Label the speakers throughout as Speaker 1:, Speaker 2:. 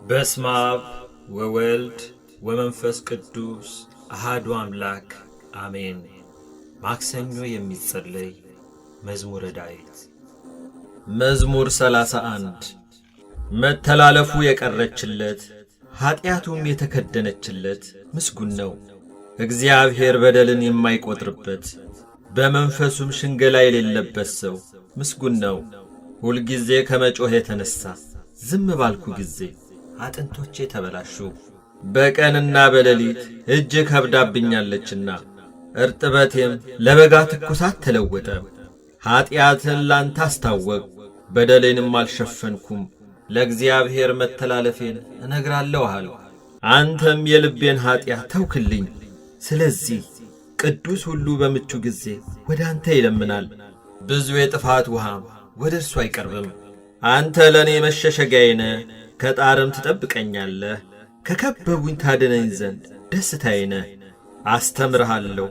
Speaker 1: በስመ አብ ወወልድ ወመንፈስ ቅዱስ አሐዱ አምላክ አሜን። ማክሰኞ የሚጸለይ መዝሙረ ዳዊት። መዝሙር 31 መተላለፉ የቀረችለት ኃጢአቱም የተከደነችለት ምስጉን ነው። እግዚአብሔር በደልን የማይቆጥርበት በመንፈሱም ሽንገላ የሌለበት ሰው ምስጉን ነው። ሁልጊዜ ከመጮህ የተነሣ ዝም ባልኩ ጊዜ አጥንቶቼ ተበላሹ። በቀንና በሌሊት እጅግ ከብዳብኛለችና እርጥበቴም ለበጋ ትኩሳት ተለወጠ። ኀጢአትን ላንተ አስታወቅሁ፣ በደሌንም አልሸፈንኩም። ለእግዚአብሔር መተላለፌን እነግራለሁ አልሁ፣ አንተም የልቤን ኀጢአት ተውክልኝ። ስለዚህ ቅዱስ ሁሉ በምቹ ጊዜ ወደ አንተ ይለምናል፣ ብዙ የጥፋት ውሃም ወደ እርሱ አይቀርብም። አንተ ለእኔ መሸሸጊያዬ ነህ፣ ከጣርም ትጠብቀኛለህ። ከከበቡኝ ታድነኝ ዘንድ ደስታዬ ነህ። አስተምርሃለሁ፣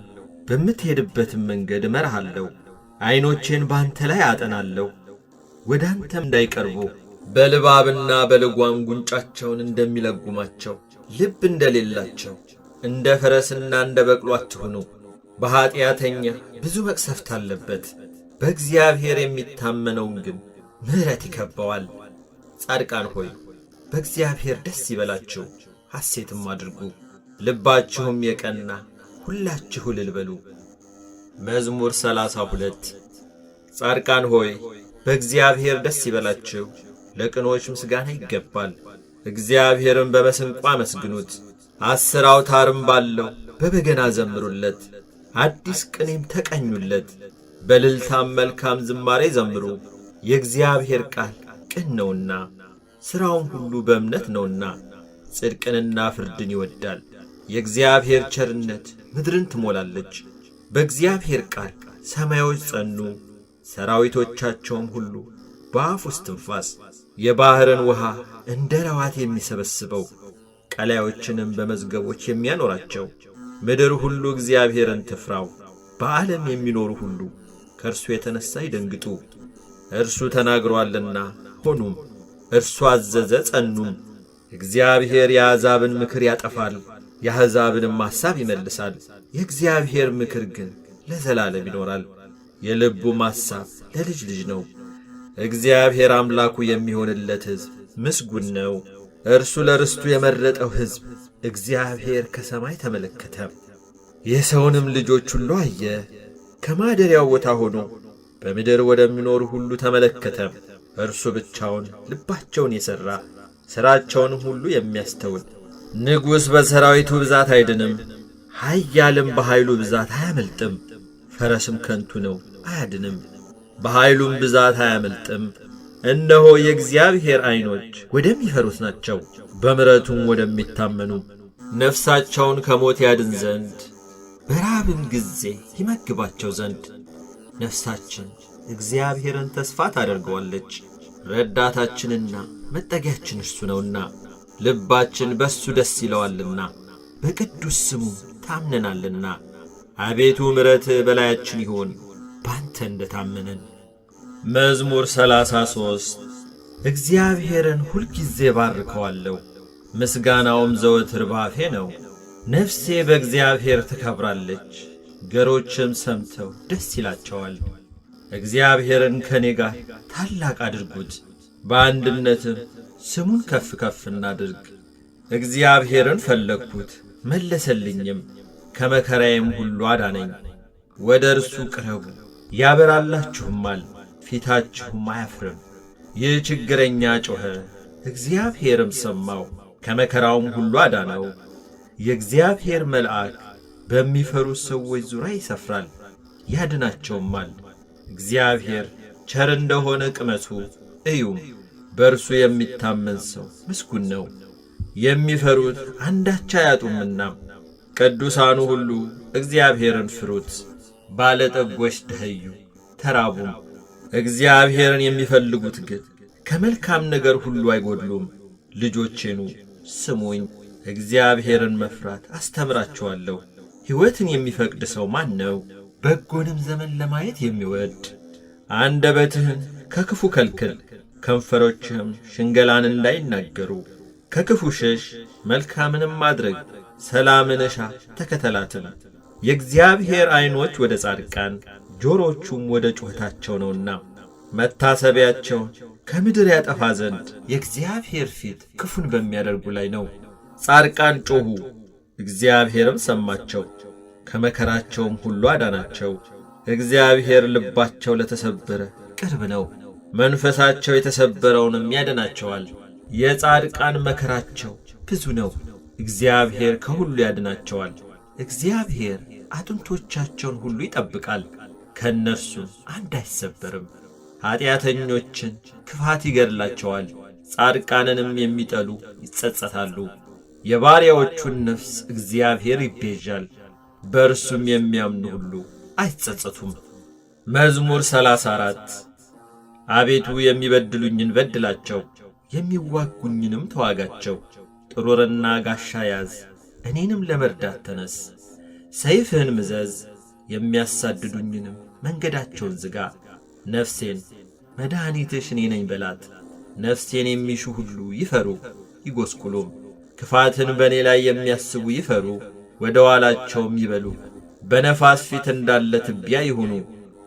Speaker 1: በምትሄድበትም መንገድ እመራሃለሁ። ዐይኖቼን በአንተ ላይ አጠናለሁ፣ ወደ አንተም እንዳይቀርቡ። በልባብና በልጓም ጉንጫቸውን እንደሚለጉማቸው ልብ እንደሌላቸው እንደ ፈረስና እንደ በቅሎ አትሁኑ። በኀጢአተኛ ብዙ መቅሰፍት አለበት፣ በእግዚአብሔር የሚታመነውን ግን ምሕረት ይከበዋል። ጻድቃን ሆይ በእግዚአብሔር ደስ ይበላችሁ፣ ሐሴትም አድርጉ። ልባችሁም የቀና ሁላችሁ እልል በሉ። መዝሙር 32 ጻድቃን ሆይ በእግዚአብሔር ደስ ይበላችሁ፣ ለቅኖች ምስጋና ይገባል። እግዚአብሔርን በመሰንቆ አመስግኑት፣ 10 አውታርም ባለው በበገና ዘምሩለት። አዲስ ቅኔም ተቀኙለት፣ በእልልታም መልካም ዝማሬ ዘምሩ። የእግዚአብሔር ቃል ቅን ነውና ሥራውም ሁሉ በእምነት ነውና፣ ጽድቅንና ፍርድን ይወድዳል። የእግዚአብሔር ቸርነት ምድርን ትሞላለች። በእግዚአብሔር ቃል ሰማዮች ጸኑ፣ ሰራዊቶቻቸውም ሁሉ በአፉ እስትንፋስ። የባሕርን ውሃ እንደ ረዋት የሚሰበስበው፣ ቀላዮችንም በመዝገቦች የሚያኖራቸው። ምድር ሁሉ እግዚአብሔርን ትፍራው፣ በዓለም የሚኖሩ ሁሉ ከእርሱ የተነሣ ይደንግጡ። እርሱ ተናግሮአልና ሆኑም፣ እርሱ አዘዘ ጸኑም። እግዚአብሔር የአሕዛብን ምክር ያጠፋል፣ የአሕዛብንም ሐሳብ ይመልሳል። የእግዚአብሔር ምክር ግን ለዘላለም ይኖራል፣ የልቡም ሐሳብ ለልጅ ልጅ ነው። እግዚአብሔር አምላኩ የሚሆንለት ሕዝብ ምስጉን ነው። እርሱ ለርስቱ የመረጠው ሕዝብ እግዚአብሔር ከሰማይ ተመለከተ፣ የሰውንም ልጆች ሁሉ አየ። ከማደሪያው ቦታ ሆኖ በምድር ወደሚኖሩ ሁሉ ተመለከተ። እርሱ ብቻውን ልባቸውን የሠራ ሥራቸውንም ሁሉ የሚያስተውል። ንጉሥ በሠራዊቱ ብዛት አይድንም፣ ኃያልም በኃይሉ ብዛት አያመልጥም። ፈረስም ከንቱ ነው አያድንም፣ በኃይሉም ብዛት አያመልጥም። እነሆ የእግዚአብሔር ዐይኖች ወደሚፈሩት ናቸው፣ በምሕረቱም ወደሚታመኑ። ነፍሳቸውን ከሞት ያድን ዘንድ በራብም ጊዜ ይመግባቸው ዘንድ። ነፍሳችን እግዚአብሔርን ተስፋ ታደርገዋለች፣ ረዳታችንና መጠጊያችን እርሱ ነውና። ልባችን በእሱ ደስ ይለዋልና፣ በቅዱስ ስሙ ታምነናልና። አቤቱ ምሕረትህ በላያችን ይሁን፣ ባንተ እንደ ታመንን። መዝሙር 33 እግዚአብሔርን ሁልጊዜ ባርከዋለሁ፣ ምስጋናውም ዘወትር ባፌ ነው። ነፍሴ በእግዚአብሔር ትከብራለች፣ ገሮችም ሰምተው ደስ ይላቸዋል። እግዚአብሔርን ከእኔ ጋር ታላቅ አድርጉት፣ በአንድነትም ስሙን ከፍ ከፍ እናድርግ። እግዚአብሔርን ፈለግሁት መለሰልኝም፣ ከመከራዬም ሁሉ አዳነኝ። ወደ እርሱ ቅረቡ ያበራላችሁማል፣ ፊታችሁም አያፍርም። ይህ ችግረኛ ጮኸ፣ እግዚአብሔርም ሰማው፣ ከመከራውም ሁሉ አዳነው። የእግዚአብሔር መልአክ በሚፈሩት ሰዎች ዙሪያ ይሰፍራል፣ ያድናቸውማል። እግዚአብሔር ቸር እንደሆነ ቅመሱ እዩም፣ በእርሱ የሚታመን ሰው ምስጉን ነው። የሚፈሩት አንዳች አያጡምና፣ ቅዱሳኑ ሁሉ እግዚአብሔርን ፍሩት። ባለጠጎች ደኸዩ ተራቡም፣ እግዚአብሔርን የሚፈልጉት ግን ከመልካም ነገር ሁሉ አይጐድሉም። ልጆቼኑ ስሙኝ፣ እግዚአብሔርን መፍራት አስተምራችኋለሁ። ሕይወትን የሚፈቅድ ሰው ማን ነው? በጎንም ዘመን ለማየት የሚወድ። አንደበትህን ከክፉ ከልክል፣ ከንፈሮችህም ሽንገላን እንዳይናገሩ። ከክፉ ሽሽ፣ መልካምንም ማድረግ፣ ሰላምን እሻ ተከተላትም። የእግዚአብሔር ዐይኖች ወደ ጻድቃን ጆሮቹም ወደ ጩኸታቸው ነውና መታሰቢያቸውን ከምድር ያጠፋ ዘንድ የእግዚአብሔር ፊት ክፉን በሚያደርጉ ላይ ነው። ጻድቃን ጮኹ፣ እግዚአብሔርም ሰማቸው፣ ከመከራቸውም ሁሉ አዳናቸው። እግዚአብሔር ልባቸው ለተሰበረ ቅርብ ነው፣ መንፈሳቸው የተሰበረውንም ያድናቸዋል። የጻድቃን መከራቸው ብዙ ነው፣ እግዚአብሔር ከሁሉ ያድናቸዋል። እግዚአብሔር አጥንቶቻቸውን ሁሉ ይጠብቃል፣ ከእነርሱም አንድ አይሰበርም። ኀጢአተኞችን ክፋት ይገድላቸዋል፣ ጻድቃንንም የሚጠሉ ይጸጸታሉ። የባሪያዎቹን ነፍስ እግዚአብሔር ይቤዣል፣ በእርሱም የሚያምኑ ሁሉ አይጸጸቱም። መዝሙር 34 አቤቱ የሚበድሉኝን በድላቸው፣ የሚዋጉኝንም ተዋጋቸው። ጥሩርና ጋሻ ያዝ፣ እኔንም ለመርዳት ተነስ። ሰይፍህን ምዘዝ፣ የሚያሳድዱኝንም መንገዳቸውን ዝጋ። ነፍሴን መድኃኒትሽ እኔ ነኝ በላት። ነፍሴን የሚሹ ሁሉ ይፈሩ ይጐስቁሉም። ክፋትን በእኔ ላይ የሚያስቡ ይፈሩ፣ ወደ ኋላቸውም ይበሉ። በነፋስ ፊት እንዳለ ትቢያ ይሁኑ።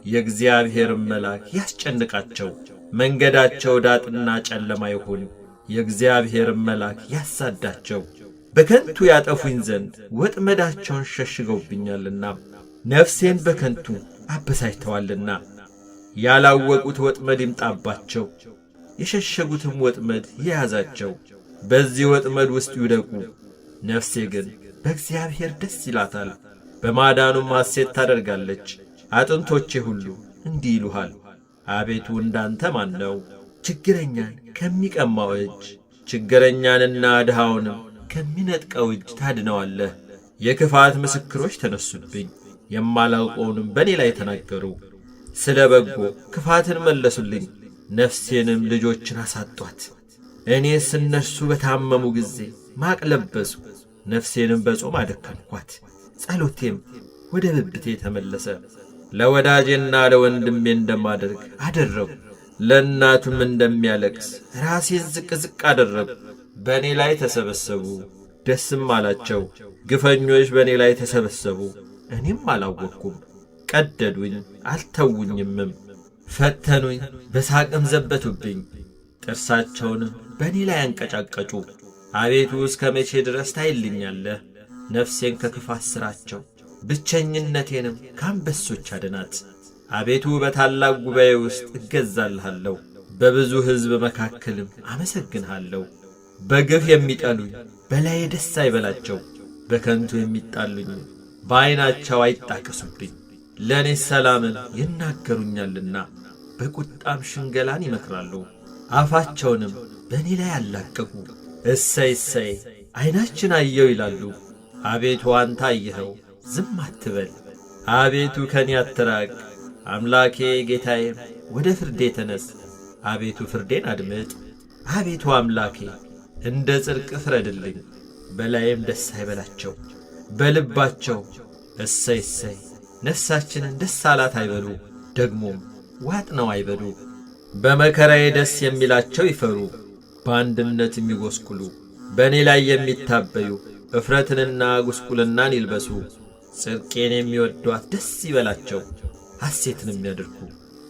Speaker 1: የእግዚአብሔርም መልአክ ያስጨንቃቸው፣ መንገዳቸው ዳጥና ጨለማ ይሁን። የእግዚአብሔርም መልአክ ያሳዳቸው፣ በከንቱ ያጠፉኝ ዘንድ ወጥመዳቸውን ሸሽገውብኛልና፣ ነፍሴን በከንቱ አበሳጭተዋልና። ያላወቁት ወጥመድ ይምጣባቸው፣ የሸሸጉትም ወጥመድ ይያዛቸው። በዚህ ወጥመድ ውስጥ ይውደቁ። ነፍሴ ግን በእግዚአብሔር ደስ ይላታል፣ በማዳኑም ሐሴት ታደርጋለች። አጥንቶቼ ሁሉ እንዲህ ይሉሃል፣ አቤቱ እንዳንተ ማን ነው? ችግረኛን ከሚቀማው እጅ፣ ችግረኛንና ድሃውንም ከሚነጥቀው እጅ ታድነዋለህ። የክፋት ምስክሮች ተነሱብኝ፣ የማላውቀውንም በእኔ ላይ ተናገሩ። ስለ በጎ ክፋትን መለሱልኝ፣ ነፍሴንም ልጆችን አሳጧት። እኔስ እነርሱ በታመሙ ጊዜ ማቅ ለበስሁ፣ ነፍሴንም በጾም አደከምኳት። ጸሎቴም ወደ ብብቴ ተመለሰ። ለወዳጄና ለወንድሜ እንደማደርግ አደረጉ፣ ለእናቱም እንደሚያለቅስ ራሴን ዝቅ ዝቅ አደረጉ። በእኔ ላይ ተሰበሰቡ፣ ደስም አላቸው። ግፈኞች በእኔ ላይ ተሰበሰቡ፣ እኔም አላወቅኩም። ቀደዱኝ አልተውኝምም፣ ፈተኑኝ በሳቅም ዘበቱብኝ። ጥርሳቸውንም በእኔ ላይ አንቀጫቀጩ። አቤቱ እስከ መቼ ድረስ ታይልኛለህ? ነፍሴን ከክፋት ሥራቸው፣ ብቸኝነቴንም ከአንበሶች አድናት። አቤቱ በታላቅ ጉባኤ ውስጥ እገዛልሃለሁ፣ በብዙ ሕዝብ መካከልም አመሰግንሃለሁ። በግፍ የሚጠሉኝ በላዬ ደስ አይበላቸው፣ በከንቱ የሚጣሉኝ በዐይናቸው አይጣቀሱብኝ። ለእኔስ ሰላምን ይናገሩኛልና በቁጣም ሽንገላን ይመክራሉ። አፋቸውንም በእኔ ላይ አላቀቁ። እሰይ እሰይ ዐይናችን አየው ይላሉ። አቤቱ አንተ አየኸው፣ ዝም አትበል። አቤቱ ከኔ አትራቅ። አምላኬ ጌታዬም ወደ ፍርዴ ተነስ። አቤቱ ፍርዴን አድምጥ። አቤቱ አምላኬ እንደ ጽድቅ ፍረድልኝ። በላዬም ደስ አይበላቸው፣ በልባቸው እሰይ እሰይ ነፍሳችንን ደስ አላት አይበሉ፣ ደግሞም ዋጥነው አይበሉ። በመከራዬ ደስ የሚላቸው ይፈሩ፣ በአንድነት የሚጐስቁሉ። በእኔ ላይ የሚታበዩ እፍረትንና ጉስቁልናን ይልበሱ። ጽድቄን የሚወዷት ደስ ይበላቸው፣ ሐሴትንም ያድርጉ።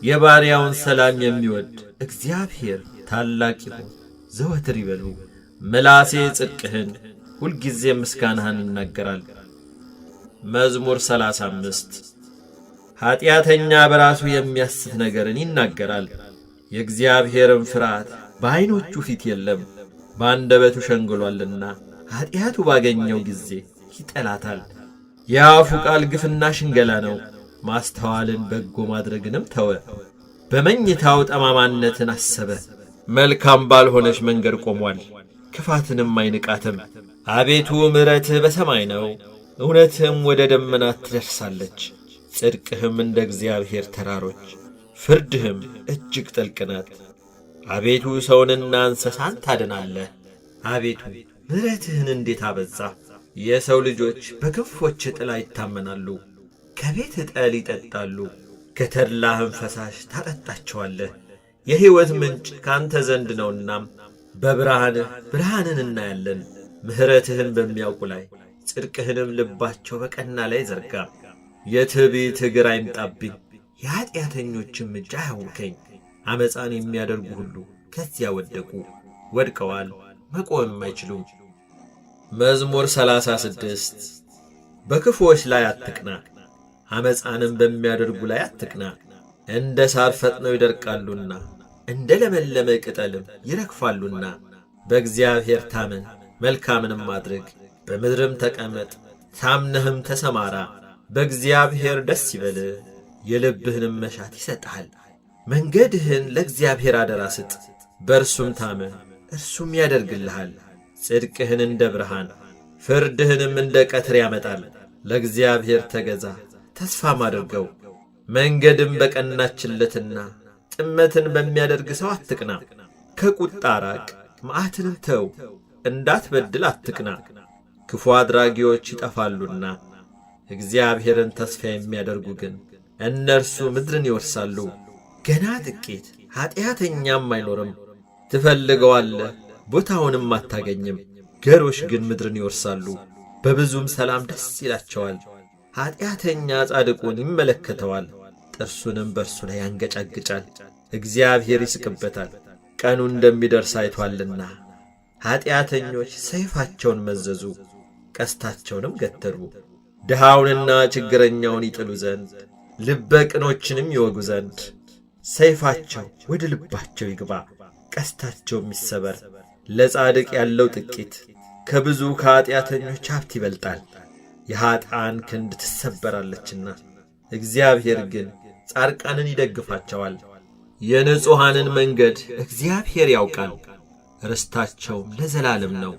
Speaker 1: የባሪያውን ሰላም የሚወድ እግዚአብሔር ታላቅ ይሁን ዘወትር ይበሉ። ምላሴ ጽድቅህን ሁልጊዜ ምስጋናህን ይናገራል። መዝሙር 35 ኀጢአተኛ በራሱ የሚያስት ነገርን ይናገራል፣ የእግዚአብሔርም ፍርሃት በዐይኖቹ ፊት የለም። በአንደበቱ ሸንግሎአልና ኀጢአቱ ባገኘው ጊዜ ይጠላታል። የአፉ ቃል ግፍና ሽንገላ ነው፣ ማስተዋልን በጎ ማድረግንም ተወ። በመኝታው ጠማማነትን አሰበ፣ መልካም ባልሆነች መንገድ ቆሟል፣ ክፋትንም አይንቃትም። አቤቱ ምሕረትህ በሰማይ ነው፣ እውነትህም ወደ ደመናት ትደርሳለች። ጽድቅህም እንደ እግዚአብሔር ተራሮች፣ ፍርድህም እጅግ ጥልቅ ናት። አቤቱ ሰውንና እንስሳን ታድናለህ። አቤቱ ምሕረትህን እንዴት አበዛ! የሰው ልጆች በክንፎች ጥላ ይታመናሉ፣ ከቤትህ ጠል ይጠጣሉ፣ ከተድላህም ፈሳሽ ታጠጣቸዋለህ። የሕይወት ምንጭ ካንተ ዘንድ ነውና በብርሃንህ ብርሃንን እናያለን። ምሕረትህን በሚያውቁ ላይ ጽድቅህንም ልባቸው በቀና ላይ ዘርጋ። የትዕቢት እግር አይምጣብኝ፣ የኀጢአተኞችም እጅ አያውከኝ። ዓመፃን የሚያደርጉ ሁሉ ከዚያ ወደቁ፣ ወድቀዋል፣ መቆምም አይችሉም። መዝሙር 36 በክፉዎች ላይ አትቅና፣ ዓመፃንም በሚያደርጉ ላይ አትቅና። እንደ ሳር ፈጥነው ይደርቃሉና እንደ ለመለመ ቅጠልም ይረግፋሉና። በእግዚአብሔር ታመን፣ መልካምንም አድርግ፣ በምድርም ተቀመጥ፣ ታምነህም ተሰማራ። በእግዚአብሔር ደስ ይበልህ፣ የልብህንም መሻት ይሰጥሃል። መንገድህን ለእግዚአብሔር አደራ ስጥ፣ በእርሱም ታመን፣ እርሱም ያደርግልሃል። ጽድቅህን እንደ ብርሃን ፍርድህንም እንደ ቀትር ያመጣል። ለእግዚአብሔር ተገዛ፣ ተስፋም አድርገው። መንገድም በቀናችለትና ጥመትን በሚያደርግ ሰው አትቅና። ከቁጣ ራቅ፣ መዓትንም ተው፣ እንዳትበድል አትቅና። ክፉ አድራጊዎች ይጠፋሉና እግዚአብሔርን ተስፋ የሚያደርጉ ግን እነርሱ ምድርን ይወርሳሉ። ገና ጥቂት ኀጢአተኛም አይኖርም። ትፈልገዋለህ፣ ቦታውንም አታገኝም። ገሮች ግን ምድርን ይወርሳሉ፣ በብዙም ሰላም ደስ ይላቸዋል። ኀጢአተኛ ጻድቁን ይመለከተዋል፣ ጥርሱንም በእርሱ ላይ ያንገጫግጫል። እግዚአብሔር ይስቅበታል፣ ቀኑ እንደሚደርስ አይቶአልና። ኀጢአተኞች ሰይፋቸውን መዘዙ፣ ቀስታቸውንም ገተሩ። ድሃውንና ችግረኛውን ይጥሉ ዘንድ ልበ ቅኖችንም ይወጉ ዘንድ። ሰይፋቸው ወደ ልባቸው ይግባ፣ ቀስታቸውም ይሰበር። ለጻድቅ ያለው ጥቂት ከብዙ ከኀጢአተኞች ሀብት ይበልጣል። የኀጥኣን ክንድ ትሰበራለችና እግዚአብሔር ግን ጻድቃንን ይደግፋቸዋል። የንጹሐንን መንገድ እግዚአብሔር ያውቃል፣ ርስታቸውም ለዘላለም ነው።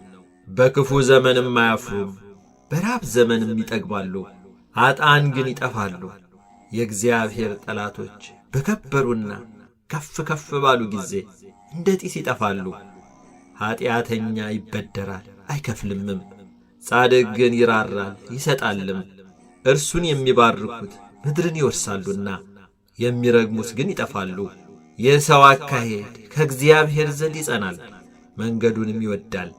Speaker 1: በክፉ ዘመንም አያፍሩም፣ በራብ ዘመንም ይጠግባሉ። ኀጥኣን ግን ይጠፋሉ። የእግዚአብሔር ጠላቶች በከበሩና ከፍ ከፍ ባሉ ጊዜ እንደ ጢስ ይጠፋሉ። ኀጢአተኛ ይበደራል አይከፍልምም፣ ጻድቅ ግን ይራራል ይሰጣልም። እርሱን የሚባርኩት ምድርን ይወርሳሉና የሚረግሙት ግን ይጠፋሉ። የሰው አካሄድ ከእግዚአብሔር ዘንድ ይጸናል፣ መንገዱንም ይወድዳል።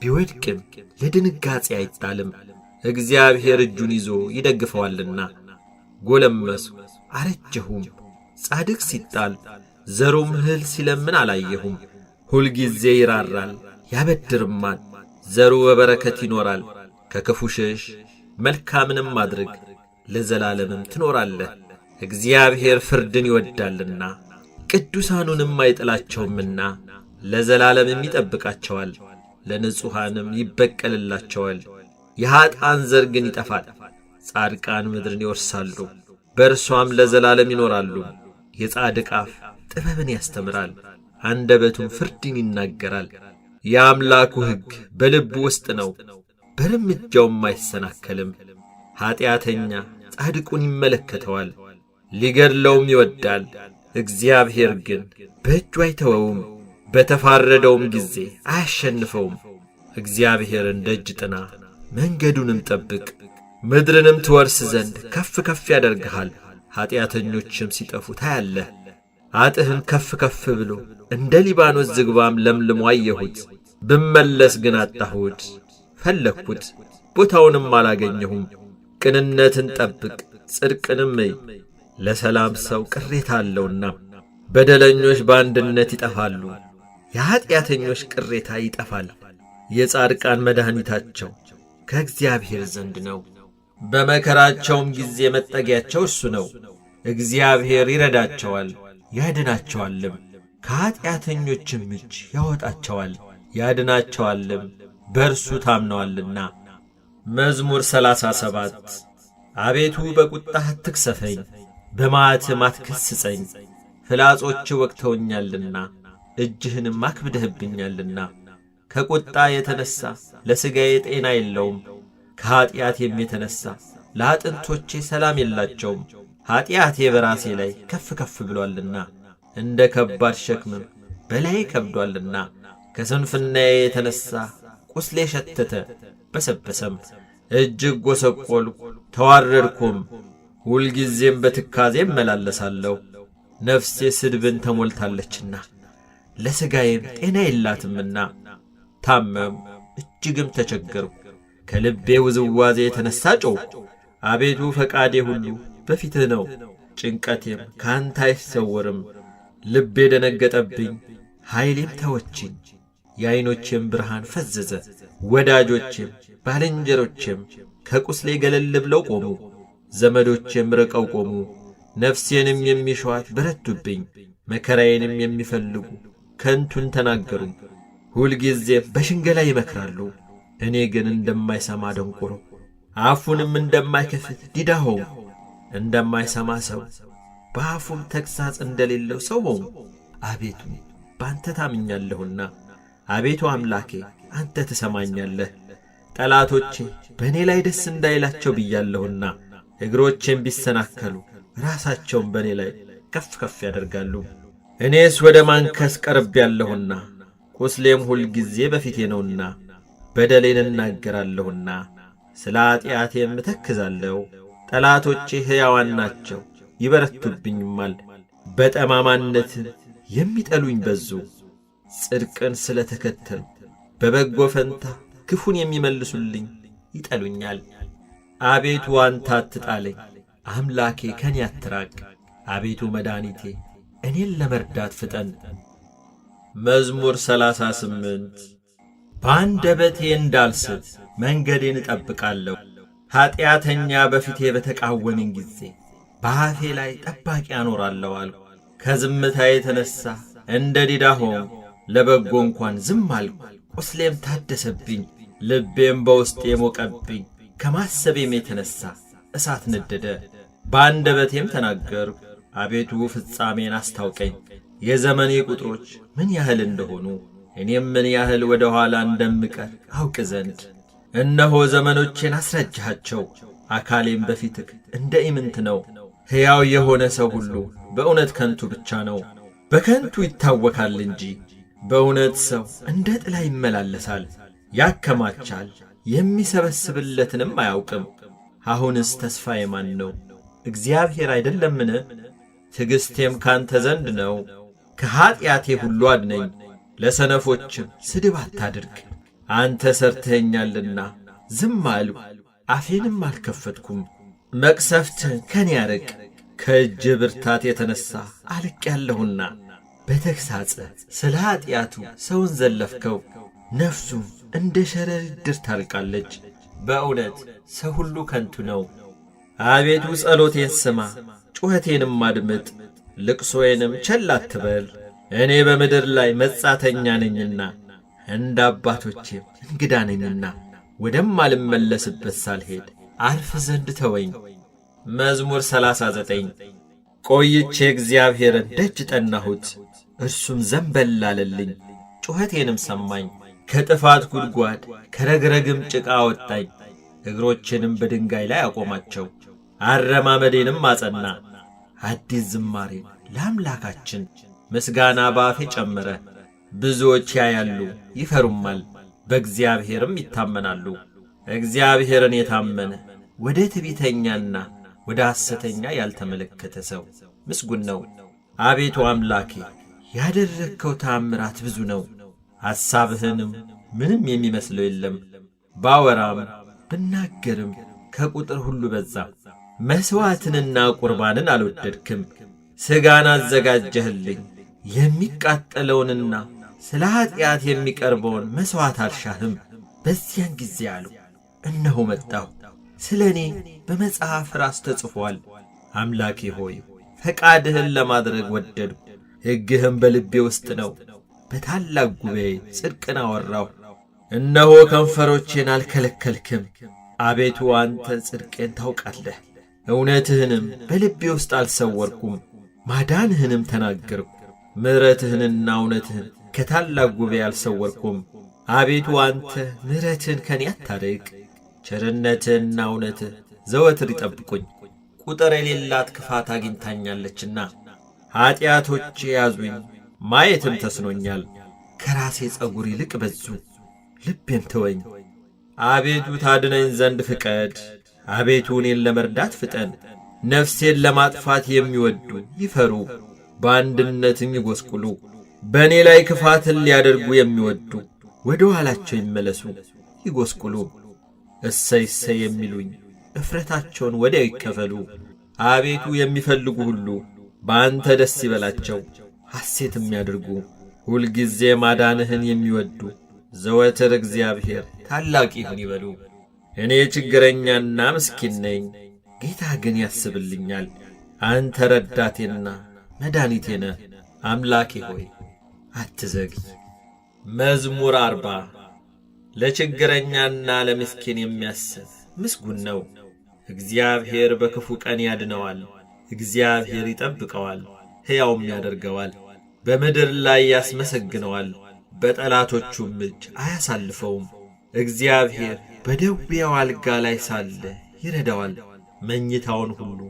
Speaker 1: ቢወድቅም ለድንጋጼ አይጣልም፣ እግዚአብሔር እጁን ይዞ ይደግፈዋልና። ጎለመስሁ አረጀሁም፣ ጻድቅ ሲጣል ዘሩም እህል ሲለምን አላየሁም። ሁልጊዜ ይራራል ያበድርማል፣ ዘሩ በበረከት ይኖራል። ከክፉ ሽሽ፣ መልካምንም አድርግ፣ ለዘላለምም ትኖራለህ። እግዚአብሔር ፍርድን ይወድዳልና ቅዱሳኑንም አይጥላቸውምና ለዘላለምም ይጠብቃቸዋል፣ ለንጹሐንም ይበቀልላቸዋል። የኀጥኣን ዘር ግን ይጠፋል፣ ጻድቃን ምድርን ይወርሳሉ፣ በእርሷም ለዘላለም ይኖራሉ። የጻድቅ አፍ ጥበብን ያስተምራል፣ አንደበቱም ፍርድን ይናገራል። የአምላኩ ሕግ በልቡ ውስጥ ነው፣ በርምጃውም አይሰናከልም። ኀጢአተኛ ጻድቁን ይመለከተዋል፣ ሊገድለውም ይወዳል። እግዚአብሔር ግን በእጁ አይተወውም፣ በተፋረደውም ጊዜ አያሸንፈውም። እግዚአብሔርን ደጅ ጥና፣ መንገዱንም ጠብቅ፣ ምድርንም ትወርስ ዘንድ ከፍ ከፍ ያደርግሃል። ኀጢአተኞችም ሲጠፉ ታያለህ። አጥህም ከፍ ከፍ ብሎ እንደ ሊባኖስ ዝግባም ለምልሞ አየሁት። ብመለስ ግን አጣሁት፣ ፈለግሁት፣ ቦታውንም አላገኘሁም። ቅንነትን ጠብቅ፣ ጽድቅንም እይ፣ ለሰላም ሰው ቅሬታ አለውና። በደለኞች በአንድነት ይጠፋሉ፣ የኀጢአተኞች ቅሬታ ይጠፋል። የጻድቃን መድኃኒታቸው ከእግዚአብሔር ዘንድ ነው፣ በመከራቸውም ጊዜ መጠጊያቸው እርሱ ነው። እግዚአብሔር ይረዳቸዋል ያድናቸዋልም፣ ከኀጢአተኞችም እጅ ያወጣቸዋል ያድናቸዋልም፣ በእርሱ ታምነዋልና። መዝሙር 37 አቤቱ በቁጣህ አትክሰፈኝ፣ በመዓትህም አትገሥጸኝ። ፍላጾች ወግተውኛልና እጅህንም አክብደህብኛልና። ከቁጣ የተነሣ ለሥጋዬ ጤና የለውም፣ ከኀጢአቴም የተነሣ ለአጥንቶቼ ሰላም የላቸውም። ኀጢአቴ በራሴ ላይ ከፍ ከፍ ብሎአልና እንደ ከባድ ሸክምም በላዬ ከብዶአልና። ከስንፍናዬ የተነሣ ቁስሌ ሸተተ በሰበሰም፣ እጅግ ጐሰቈልሁ ተዋረድኩም። ሁልጊዜም በትካዜ እመላለሳለሁ፣ ነፍሴ ስድብን ተሞልታለችና። ለሥጋዬም ጤና የላትምና ታመም እጅግም ተቸገርኩ። ከልቤ ውዝዋዜ የተነሣ ጮኽሁ። አቤቱ ፈቃዴ ሁሉ በፊትህ ነው፣ ጭንቀቴም ከአንተ አይሰወርም። ልቤ ደነገጠብኝ፣ ኃይሌም ተወችኝ። የዐይኖቼም ብርሃን ፈዘዘ። ወዳጆቼም ባልንጀሮቼም ከቁስሌ ገለል ብለው ቆሙ። ዘመዶቼም ርቀው ቆሙ። ነፍሴንም የሚሿት በረቱብኝ። መከራዬንም የሚፈልጉ ከንቱን ተናገሩ። ሁልጊዜም በሽንገላ ይመክራሉ። እኔ ግን እንደማይሰማ ደንቆሮ፣ አፉንም እንደማይከፍት ዲዳ ሆንሁ። እንደማይሰማ ሰው በአፉም ተግሣጽ እንደሌለው ሰው ሆንሁ። አቤቱ በአንተ ታምኛለሁና፣ አቤቱ አምላኬ አንተ ትሰማኛለህ። ጠላቶቼ በእኔ ላይ ደስ እንዳይላቸው ብያለሁና፣ እግሮቼም ቢሰናከሉ ራሳቸውን በእኔ ላይ ከፍ ከፍ ያደርጋሉ። እኔስ ወደ ማንከስ ቀርቤያለሁና፣ ቁስሌም ሁል ጊዜ በፊቴ ነውና፣ በደሌን እናገራለሁና ስለ ኃጢአቴም እተክዛለሁ። ጠላቶቼ ሕያዋን ናቸው ይበረቱብኝማል። በጠማማነትም የሚጠሉኝ በዙ። ጽድቅን ስለ ተከተሉ በበጎ ፈንታ ክፉን የሚመልሱልኝ ይጠሉኛል። አቤቱ አንተ አትጣለኝ፣ አምላኬ ከኔ አትራቅ። አቤቱ መድኃኒቴ እኔን ለመርዳት ፍጠን። መዝሙር 38 በአንደበቴ እንዳልስት መንገዴን እጠብቃለሁ። ኀጢአተኛ በፊቴ በተቃወመኝ ጊዜ በአፌ ላይ ጠባቂ አኖራለሁ አልሁ። ከዝምታ የተነሣ እንደ ዲዳ ሆንሁ፣ ለበጎ እንኳን ዝም አልሁ። ቁስሌም ታደሰብኝ፣ ልቤም በውስጤ ሞቀብኝ። ከማሰቤም የተነሣ እሳት ነደደ። በአንደበቴም ተናገርሁ፣ አቤቱ ፍጻሜን አስታውቀኝ፣ የዘመኔ ቁጥሮች ምን ያህል እንደሆኑ እኔም ምን ያህል ወደ ኋላ እንደምቀር አውቅ ዘንድ። እነሆ ዘመኖቼን አስረጅሃቸው፣ አካሌም በፊትህ እንደ ኢምንት ነው። ሕያው የሆነ ሰው ሁሉ በእውነት ከንቱ ብቻ ነው፣ በከንቱ ይታወካል እንጂ። በእውነት ሰው እንደ ጥላ ይመላለሳል፣ ያከማቻል፣ የሚሰበስብለትንም አያውቅም። አሁንስ ተስፋዬ ማን ነው? እግዚአብሔር አይደለምን? ትዕግሥቴም ካንተ ዘንድ ነው። ከኀጢአቴ ሁሉ አድነኝ፣ ለሰነፎችም ስድብ አታድርግ። አንተ ሠርተኸኛልና ዝም አልሁ፣ አፌንም አልከፈትኩም። መቅሰፍትህን ከኔ ያርቅ፣ ከእጅ ብርታት የተነሣ አልቄአለሁና። በተግሣጽህ ስለ ኀጢአቱ ሰውን ዘለፍከው፣ ነፍሱም እንደ ሸረሪት ድር ታልቃለች። በእውነት ሰው ሁሉ ከንቱ ነው። አቤቱ ጸሎቴን ስማ፣ ጩኸቴንም አድምጥ፣ ልቅሶዬንም ቸል አትበል። እኔ በምድር ላይ መጻተኛ ነኝና እንደ አባቶቼም እንግዳ ነኝና ወደማልመለስበት ሳልሄድ አርፍ ዘንድ ተወኝ። መዝሙር 39 ቆይቼ እግዚአብሔርን ደጅ ጠናሁት፣ እርሱም ዘንበል አለልኝ፣ ጩኸቴንም ሰማኝ። ከጥፋት ጉድጓድ ከረግረግም ጭቃ አወጣኝ፣ እግሮቼንም በድንጋይ ላይ አቆማቸው፣ አረማመዴንም አጸና። አዲስ ዝማሬ ለአምላካችን ምስጋና በአፌ ጨመረ። ብዙዎች ያያሉ ይፈሩማል፣ በእግዚአብሔርም ይታመናሉ። እግዚአብሔርን የታመነ ወደ ትዕቢተኛና ወደ ሐሰተኛ ያልተመለከተ ሰው ምስጉን ነው። አቤቱ አምላኬ ያደረግከው ተአምራት ብዙ ነው፣ ሐሳብህንም ምንም የሚመስለው የለም። ባወራም ብናገርም ከቁጥር ሁሉ በዛ። መሥዋዕትንና ቁርባንን አልወደድክም። ሥጋን አዘጋጀህልኝ፣ የሚቃጠለውንና ስለ ኀጢአት የሚቀርበውን መሥዋዕት አልሻህም። በዚያን ጊዜ አሉ እነሆ መጣሁ፣ ስለ እኔ በመጽሐፍ ራስ ተጽፏል። አምላኬ ሆይ ፈቃድህን ለማድረግ ወደድሁ፣ ሕግህም በልቤ ውስጥ ነው። በታላቅ ጉባኤ ጽድቅን አወራሁ፣ እነሆ ከንፈሮቼን አልከለከልክም። አቤቱ አንተ ጽድቄን ታውቃለህ፣ እውነትህንም በልቤ ውስጥ አልሰወርኩም። ማዳንህንም ተናገርኩ፣ ምሕረትህንና እውነትህን ከታላቅ ጉባኤ አልሰወርኩም። አቤቱ አንተ ምሕረትህን ከኔ አታርቅ፣ ቸርነትህና እውነትህ ዘወትር ይጠብቁኝ። ቁጥር የሌላት ክፋት አግኝታኛለችና ኀጢአቶቼ ያዙኝ፣ ማየትም ተስኖኛል። ከራሴ ጸጉር ይልቅ በዙ፣ ልቤም ተወኝ። አቤቱ ታድነኝ ዘንድ ፍቀድ፣ አቤቱ እኔን ለመርዳት ፍጠን። ነፍሴን ለማጥፋት የሚወዱ ይፈሩ፣ በአንድነትም ይጐስቁሉ። በእኔ ላይ ክፋትን ሊያደርጉ የሚወዱ ወደ ኋላቸው ይመለሱ ይጐስቁሉ። እሰይ እሰይ የሚሉኝ እፍረታቸውን ወዲያው ይከፈሉ። አቤቱ የሚፈልጉ ሁሉ በአንተ ደስ ይበላቸው፣ ሐሴት የሚያደርጉ ሁልጊዜ ማዳንህን የሚወዱ ዘወትር እግዚአብሔር ታላቅ ይሁን ይበሉ። እኔ ችግረኛና ምስኪን ነኝ፣ ጌታ ግን ያስብልኛል። አንተ ረዳቴና መድኃኒቴ ነህ። አምላኬ ሆይ አትዘግይ። መዝሙር 40 ለችግረኛና ለምስኪን የሚያስብ ምስጉን ነው። እግዚአብሔር በክፉ ቀን ያድነዋል። እግዚአብሔር ይጠብቀዋል፣ ሕያውም ያደርገዋል። በምድር ላይ ያስመሰግነዋል፣ በጠላቶቹም እጅ አያሳልፈውም። እግዚአብሔር በደዌው አልጋ ላይ ሳለ ይረዳዋል፣ መኝታውን ሁሉ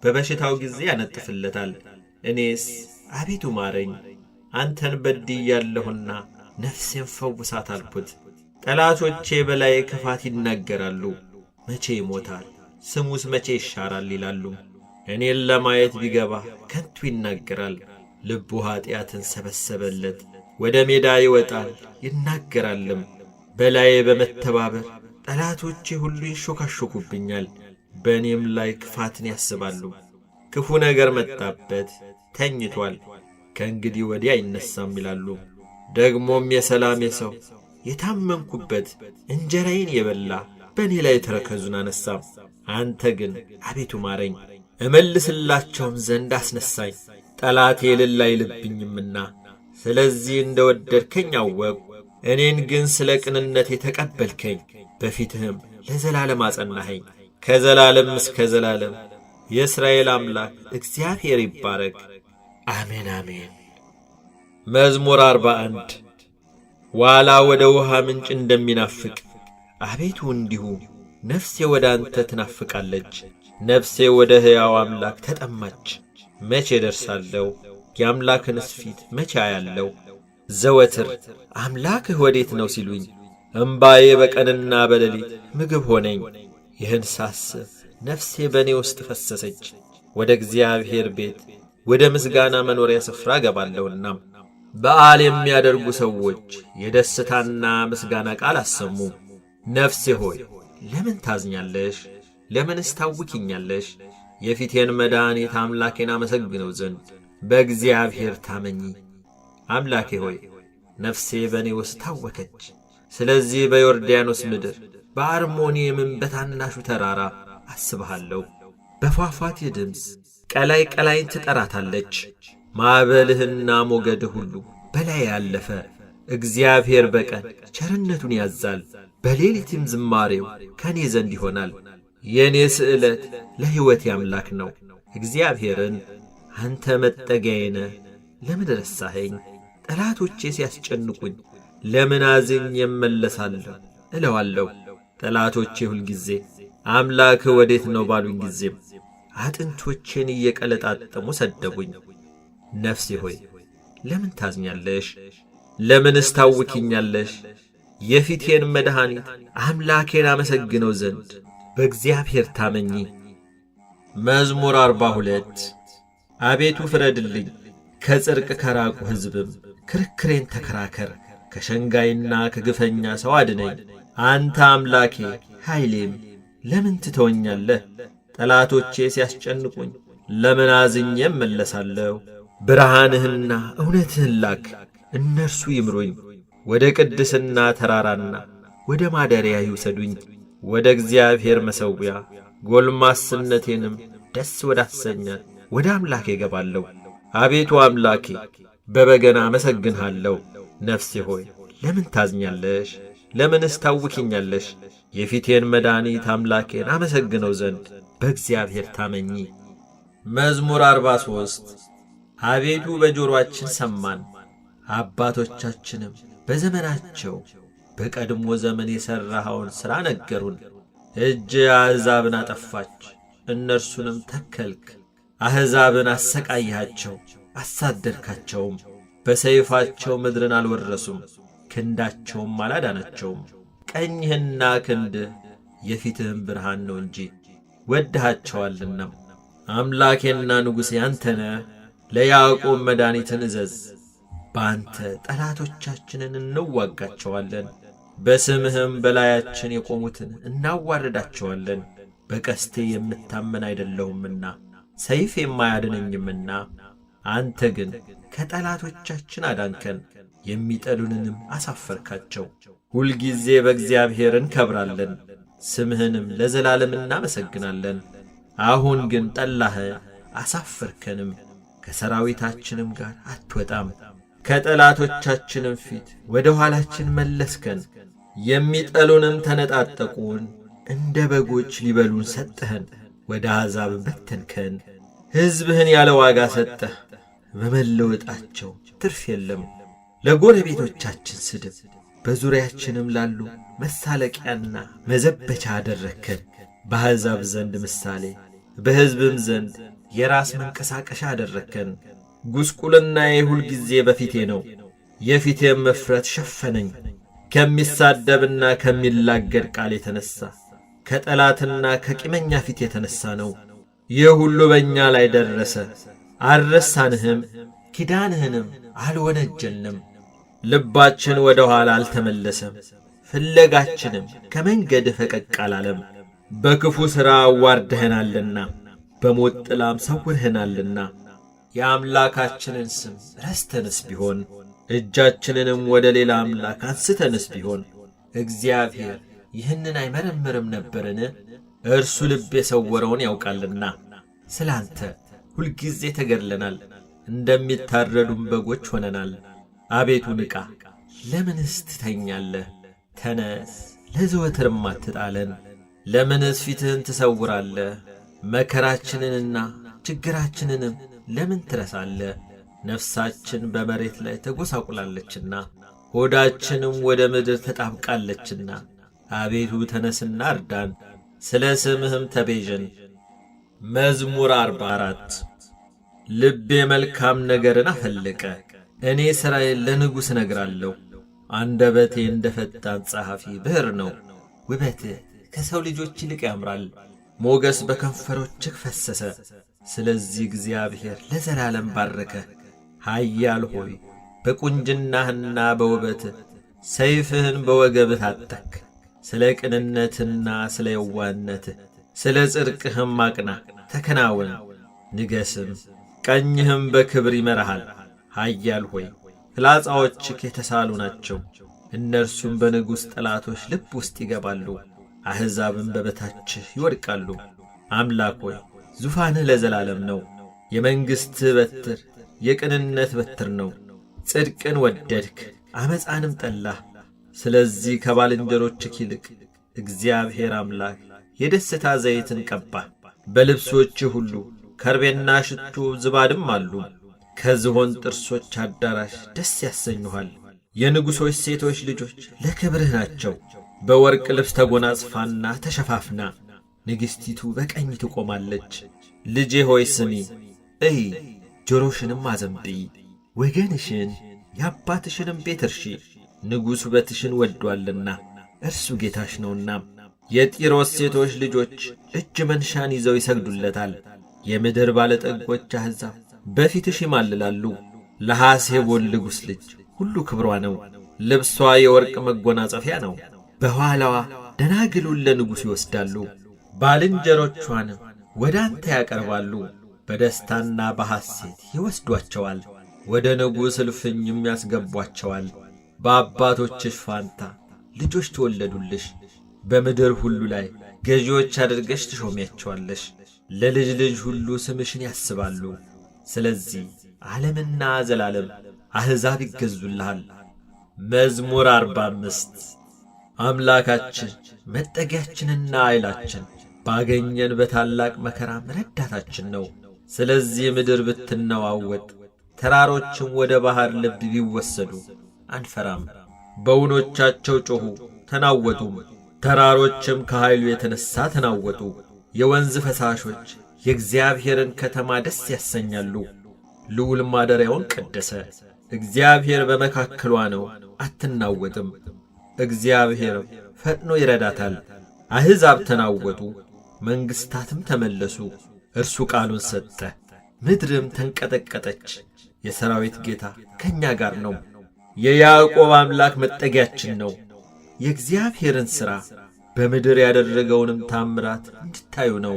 Speaker 1: በበሽታው ጊዜ ያነጥፍለታል። እኔስ አቤቱ ማረኝ፣ አንተን በድያለሁና ነፍሴን ፈውሳት አልኩት። ጠላቶቼ በላይ ክፋት ይናገራሉ፣ መቼ ይሞታል ስሙስ መቼ ይሻራል ይላሉ። እኔን ለማየት ቢገባ ከንቱ ይናገራል። ልቡ ኀጢአትን ሰበሰበለት፣ ወደ ሜዳ ይወጣል ይናገራልም። በላዬ በመተባበር ጠላቶቼ ሁሉ ይሾካሾኩብኛል፣ በእኔም ላይ ክፋትን ያስባሉ። ክፉ ነገር መጣበት፣ ተኝቷል፣ ከእንግዲህ ወዲያ አይነሣም ይላሉ። ደግሞም የሰላሜ ሰው የታመንኩበት እንጀራዬን የበላ በእኔ ላይ ተረከዙን አነሣ። አንተ ግን አቤቱ ማረኝ፣ እመልስላቸውም ዘንድ አስነሣኝ። ጠላቴ እልል አይልብኝምና ስለዚህ እንደ ወደድከኝ አወቅሁ። እኔን ግን ስለ ቅንነቴ ተቀበልከኝ፣ በፊትህም ለዘላለም አጸናኸኝ። ከዘላለም እስከ ዘላለም የእስራኤል አምላክ እግዚአብሔር ይባረክ። አሜን አሜን። መዝሙር 41 ዋላ ወደ ውሃ ምንጭ እንደሚናፍቅ አቤቱ እንዲሁ ነፍሴ ወደ አንተ ትናፍቃለች። ነፍሴ ወደ ሕያው አምላክ ተጠማች። መቼ ደርሳለሁ? የአምላክንስ ፊት መቼ አያለሁ? ዘወትር አምላክህ ወዴት ነው ሲሉኝ፣ እምባዬ በቀንና በሌሊት ምግብ ሆነኝ። ይህን ሳስብ ነፍሴ በእኔ ውስጥ ፈሰሰች። ወደ እግዚአብሔር ቤት ወደ ምስጋና መኖሪያ ስፍራ ገባለሁና። በዓል የሚያደርጉ ሰዎች የደስታና ምስጋና ቃል አሰሙ። ነፍሴ ሆይ ለምን ታዝኛለሽ? ለምንስ ታውኪኛለሽ? የፊቴን መድኃኒት አምላኬን አመሰግነው ዘንድ በእግዚአብሔር ታመኚ። አምላኬ ሆይ ነፍሴ በእኔ ውስጥ ታወከች። ስለዚህ በዮርዳኖስ ምድር በአርሞንኤምም በታናሹ ተራራ አስብሃለሁ። በፏፏቴ ድምፅ ቀላይ ቀላይን ትጠራታለች። ማዕበልህና ሞገድህ ሁሉ በላይ ያለፈ። እግዚአብሔር በቀን ቸርነቱን ያዛል፣ በሌሊትም ዝማሬው ከእኔ ዘንድ ይሆናል። የእኔ ስእለት ለሕይወቴ አምላክ ነው። እግዚአብሔርን አንተ መጠጊያዬ ነህ ለምን ረሳኸኝ? ጠላቶቼ ሲያስጨንቁኝ ለምን አዝኜ እመለሳለሁ እለዋለሁ። ጠላቶቼ ሁልጊዜ አምላክህ ወዴት ነው ባሉኝ ጊዜም አጥንቶቼን እየቀለጣጠሙ ሰደቡኝ። ነፍሴ ሆይ ለምን ታዝኛለሽ? ለምንስ ታውኪኛለሽ? የፊቴን መድኃኒት አምላኬን አመሰግነው ዘንድ በእግዚአብሔር ታመኚ። መዝሙር 42 አቤቱ ፍረድልኝ፣ ከጽድቅ ከራቁ ሕዝብም ክርክሬን ተከራከር። ከሸንጋይና ከግፈኛ ሰው አድነኝ። አንተ አምላኬ ኃይሌም ለምን ትተወኛለህ? ጠላቶቼ ሲያስጨንቁኝ ለምን አዝኜ እመለሳለሁ? ብርሃንህና እውነትህን ላክ፣ እነርሱ ይምሩኝ። ወደ ቅድስና ተራራና ወደ ማደሪያ ይውሰዱኝ። ወደ እግዚአብሔር መሠዊያ ጎልማስነቴንም ደስ ወዳሰኛት ወደ አምላኬ እገባለሁ። አቤቱ አምላኬ በበገና አመሰግንሃለሁ። ነፍሴ ሆይ ለምን ታዝኛለሽ? ለምንስ ታውኪኛለሽ? የፊቴን መድኃኒት አምላኬን አመሰግነው ዘንድ በእግዚአብሔር ታመኚ። መዝሙር 43 አቤቱ በጆሮአችን ሰማን፣ አባቶቻችንም በዘመናቸው በቀድሞ ዘመን የሠራኸውን ሥራ ነገሩን። እጅ አሕዛብን አጠፋች፣ እነርሱንም ተከልክ። አሕዛብን አሰቃይሃቸው፣ አሳደድካቸውም። በሰይፋቸው ምድርን አልወረሱም፣ ክንዳቸውም አላዳናቸውም። ቀኝህና ክንድህ የፊትህም ብርሃን ነው እንጂ ወድሃቸዋልና። አምላኬና ንጉሴ አንተ ነህ። ለያዕቆብ መድኃኒትን እዘዝ፣ በአንተ ጠላቶቻችንን እንዋጋቸዋለን። በስምህም በላያችን የቆሙትን እናዋርዳቸዋለን። በቀስቴ የምታመን አይደለሁምና ሰይፍ የማያድነኝምና፣ አንተ ግን ከጠላቶቻችን አዳንከን፣ የሚጠሉንንም አሳፈርካቸው። ሁልጊዜ በእግዚአብሔር እንከብራለን፣ ስምህንም ለዘላለም እናመሰግናለን። አሁን ግን ጠላኸን፣ አሳፈርከንም፣ ከሰራዊታችንም ጋር አትወጣም። ከጠላቶቻችንም ፊት ወደ ኋላችን መለስከን፣ የሚጠሉንም ተነጣጠቁን። እንደ በጎች ሊበሉን ሰጠኸን፣ ወደ አሕዛብ በተንከን። ሕዝብህን ያለ ዋጋ ሰጠህ፣ በመለወጣቸው ትርፍ የለም። ለጎረቤቶቻችን ስድብ፣ በዙሪያችንም ላሉ መሳለቂያና መዘበቻ አደረግከን። በአሕዛብ ዘንድ ምሳሌ፣ በሕዝብም ዘንድ የራስ መንቀሳቀሻ አደረግከን። ጉስቁልናዬ ሁልጊዜ በፊቴ ነው፣ የፊቴም መፍረት ሸፈነኝ። ከሚሳደብና ከሚላገድ ቃል የተነሣ ከጠላትና ከቂመኛ ፊት የተነሣ ነው። ይህ ሁሉ በእኛ ላይ ደረሰ። አልረሳንህም፣ ኪዳንህንም አልወነጀልንም። ልባችን ወደ ኋላ አልተመለሰም፣ ፍለጋችንም ከመንገድህ ፈቀቅ አላለም። በክፉ ሥራ አዋርደኸናልና በሞት ጥላም ሰውርኸናልና፣ የአምላካችንን ስም ረስተንስ ቢሆን እጃችንንም ወደ ሌላ አምላክ አንስተንስ ቢሆን እግዚአብሔር ይህንን አይመረምርም ነበርን? እርሱ ልብ የሰወረውን ያውቃልና። ስለ አንተ ሁልጊዜ ተገድለናል፣ እንደሚታረዱም በጎች ሆነናል። አቤቱ ንቃ፣ ለምንስ ትተኛለህ? ተነስ፣ ለዘወትርም አትጣለን። ለምንስ ፊትህን ትሰውራለህ? መከራችንንና ችግራችንንም ለምን ትረሳለህ? ነፍሳችን በመሬት ላይ ተጐሳቁላለችና ሆዳችንም ወደ ምድር ተጣብቃለችና፣ አቤቱ ተነስና እርዳን፣ ስለ ስምህም ተቤዠን። መዝሙር 44 ልቤ መልካም ነገርን አፈለቀ፣ እኔ ሥራዬን ለንጉሥ እነግራለሁ። አንደበቴ እንደ ፈጣን ጸሐፊ ብዕር ነው። ውበትህ ከሰው ልጆች ይልቅ ያምራል፣ ሞገስ በከንፈሮችህ ፈሰሰ። ስለዚህ እግዚአብሔር ለዘላለም ባረከህ። ኃያል ሆይ በቁንጅናህና በውበትህ ሰይፍህን በወገብህ አጠክ። ስለ ቅንነትና ስለ የዋህነትህ ስለ ጽድቅህም አቅና፣ ተከናወን፣ ንገስም፣ ቀኝህም በክብር ይመራሃል። ኃያል ሆይ ፍላጻዎችህ የተሳሉ ናቸው፣ እነርሱም በንጉሥ ጠላቶች ልብ ውስጥ ይገባሉ፣ አሕዛብም በበታችህ ይወድቃሉ። አምላክ ሆይ ዙፋንህ ለዘላለም ነው፣ የመንግሥትህ በትር የቅንነት በትር ነው። ጽድቅን ወደድክ፣ ዓመፃንም ጠላህ። ስለዚህ ከባልንጀሮችህ ይልቅ እግዚአብሔር አምላክ የደስታ ዘይትን ቀባህ። በልብሶችህ ሁሉ ከርቤና ሽቱ ዝባድም አሉ። ከዝሆን ጥርሶች አዳራሽ ደስ ያሰኙሃል። የንጉሶች ሴቶች ልጆች ለክብርህ ናቸው። በወርቅ ልብስ ተጐናጽፋና ተሸፋፍና ንግሥቲቱ በቀኝ ትቆማለች። ልጄ ሆይ ስሚ፣ እይ፣ ጆሮሽንም አዘንብዪ። ወገንሽን የአባትሽንም ቤት እርሺ፣ ንጉሥ ውበትሽን ወድዶአልና እርሱ ጌታሽ ነውና። የጢሮስ ሴቶች ልጆች እጅ መንሻን ይዘው ይሰግዱለታል። የምድር ባለጠጎች አሕዛብ በፊትሽ ይማልላሉ። ለሐሴቦን ንጉሥ ልጅ ሁሉ ክብሯ ነው፣ ልብሷ የወርቅ መጐናጸፊያ ነው። በኋላዋ ደናግሉን ለንጉሡ ይወስዳሉ፣ ባልንጀሮቿንም ወደ አንተ ያቀርባሉ። በደስታና በሐሴት ይወስዷቸዋል፣ ወደ ንጉሥ እልፍኝም ያስገቧቸዋል። በአባቶችሽ ፋንታ ልጆች ትወለዱልሽ፣ በምድር ሁሉ ላይ ገዢዎች አድርገሽ ትሾሚያቸዋለሽ። ለልጅ ልጅ ሁሉ ስምሽን ያስባሉ። ስለዚህ ዓለምና ዘላለም አሕዛብ ይገዙልሃል። መዝሙር 45 አምላካችን መጠጊያችንና ኃይላችን ባገኘን በታላቅ መከራም ረዳታችን ነው። ስለዚህ ምድር ብትነዋወጥ ተራሮችም ወደ ባሕር ልብ ቢወሰዱ አንፈራም። በውኖቻቸው ጮኹ ተናወጡም፣ ተራሮችም ከኃይሉ የተነሣ ተናወጡ። የወንዝ ፈሳሾች የእግዚአብሔርን ከተማ ደስ ያሰኛሉ። ልዑል ማደሪያውን ቀደሰ። እግዚአብሔር በመካከሏ ነው፣ አትናወጥም። እግዚአብሔር ፈጥኖ ይረዳታል። አሕዛብ ተናወጡ፣ መንግሥታትም ተመለሱ። እርሱ ቃሉን ሰጠ፣ ምድርም ተንቀጠቀጠች። የሰራዊት ጌታ ከእኛ ጋር ነው። የያዕቆብ አምላክ መጠጊያችን ነው። የእግዚአብሔርን ሥራ በምድር ያደረገውንም ታምራት እንድታዩ ነው።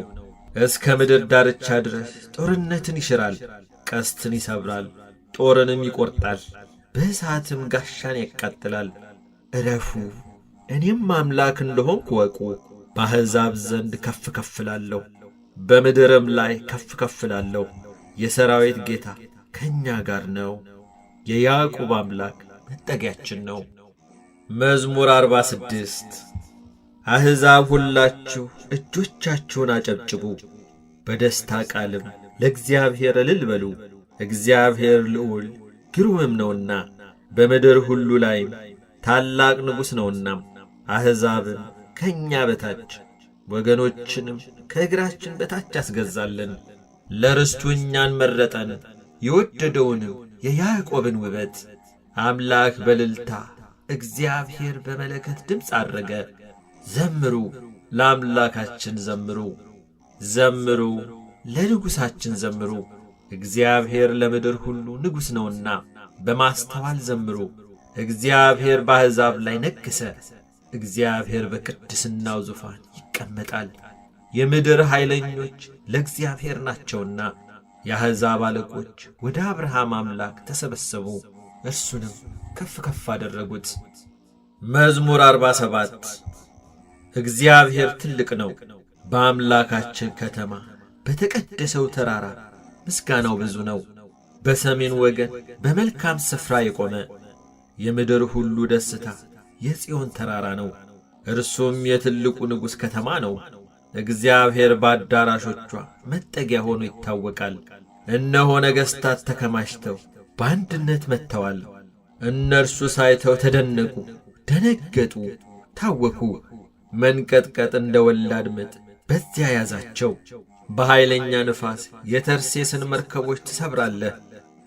Speaker 1: እስከ ምድር ዳርቻ ድረስ ጦርነትን ይሽራል፣ ቀስትን ይሰብራል፣ ጦርንም ይቈርጣል፣ በእሳትም ጋሻን ያቃጥላል። ዕረፉ፣ እኔም አምላክ እንደሆንኩ እወቁ። በአሕዛብ ዘንድ ከፍ ከፍ እላለሁ፣ በምድርም ላይ ከፍ ከፍ እላለሁ። የሰራዊት ጌታ ከእኛ ጋር ነው። የያዕቆብ አምላክ መጠጊያችን ነው። መዝሙር 46 አሕዛብ ሁላችሁ እጆቻችሁን አጨብጭቡ፣ በደስታ ቃልም ለእግዚአብሔር እልል በሉ። እግዚአብሔር ልዑል ግሩምም ነውና በምድር ሁሉ ላይም ታላቅ ንጉሥ ነውና። አሕዛብን ከእኛ በታች ወገኖችንም ከእግራችን በታች ያስገዛልን። ለርስቱ እኛን መረጠን፣ የወደደውንም የያዕቆብን ውበት። አምላክ በእልልታ እግዚአብሔር በመለከት ድምፅ ዐረገ። ዘምሩ፣ ለአምላካችን ዘምሩ፣ ዘምሩ፣ ለንጉሣችን ዘምሩ። እግዚአብሔር ለምድር ሁሉ ንጉሥ ነውና በማስተዋል ዘምሩ። እግዚአብሔር በአሕዛብ ላይ ነገሠ። እግዚአብሔር በቅድስናው ዙፋን ይቀመጣል። የምድር ኃይለኞች ለእግዚአብሔር ናቸውና የአሕዛብ አለቆች ወደ አብርሃም አምላክ ተሰበሰቡ፣ እርሱንም ከፍ ከፍ አደረጉት። መዝሙር 47 እግዚአብሔር ትልቅ ነው፣ በአምላካችን ከተማ በተቀደሰው ተራራ ምስጋናው ብዙ ነው። በሰሜን ወገን በመልካም ስፍራ የቆመ የምድር ሁሉ ደስታ የጽዮን ተራራ ነው። እርሱም የትልቁ ንጉሥ ከተማ ነው። እግዚአብሔር በአዳራሾቿ መጠጊያ ሆኖ ይታወቃል። እነሆ ነገሥታት ተከማችተው በአንድነት መጥተዋል። እነርሱ ሳይተው ተደነቁ፣ ደነገጡ፣ ታወኩ። መንቀጥቀጥ እንደ ወላድ ምጥ በዚያ ያዛቸው። በኃይለኛ ንፋስ የተርሴስን መርከቦች ትሰብራለህ።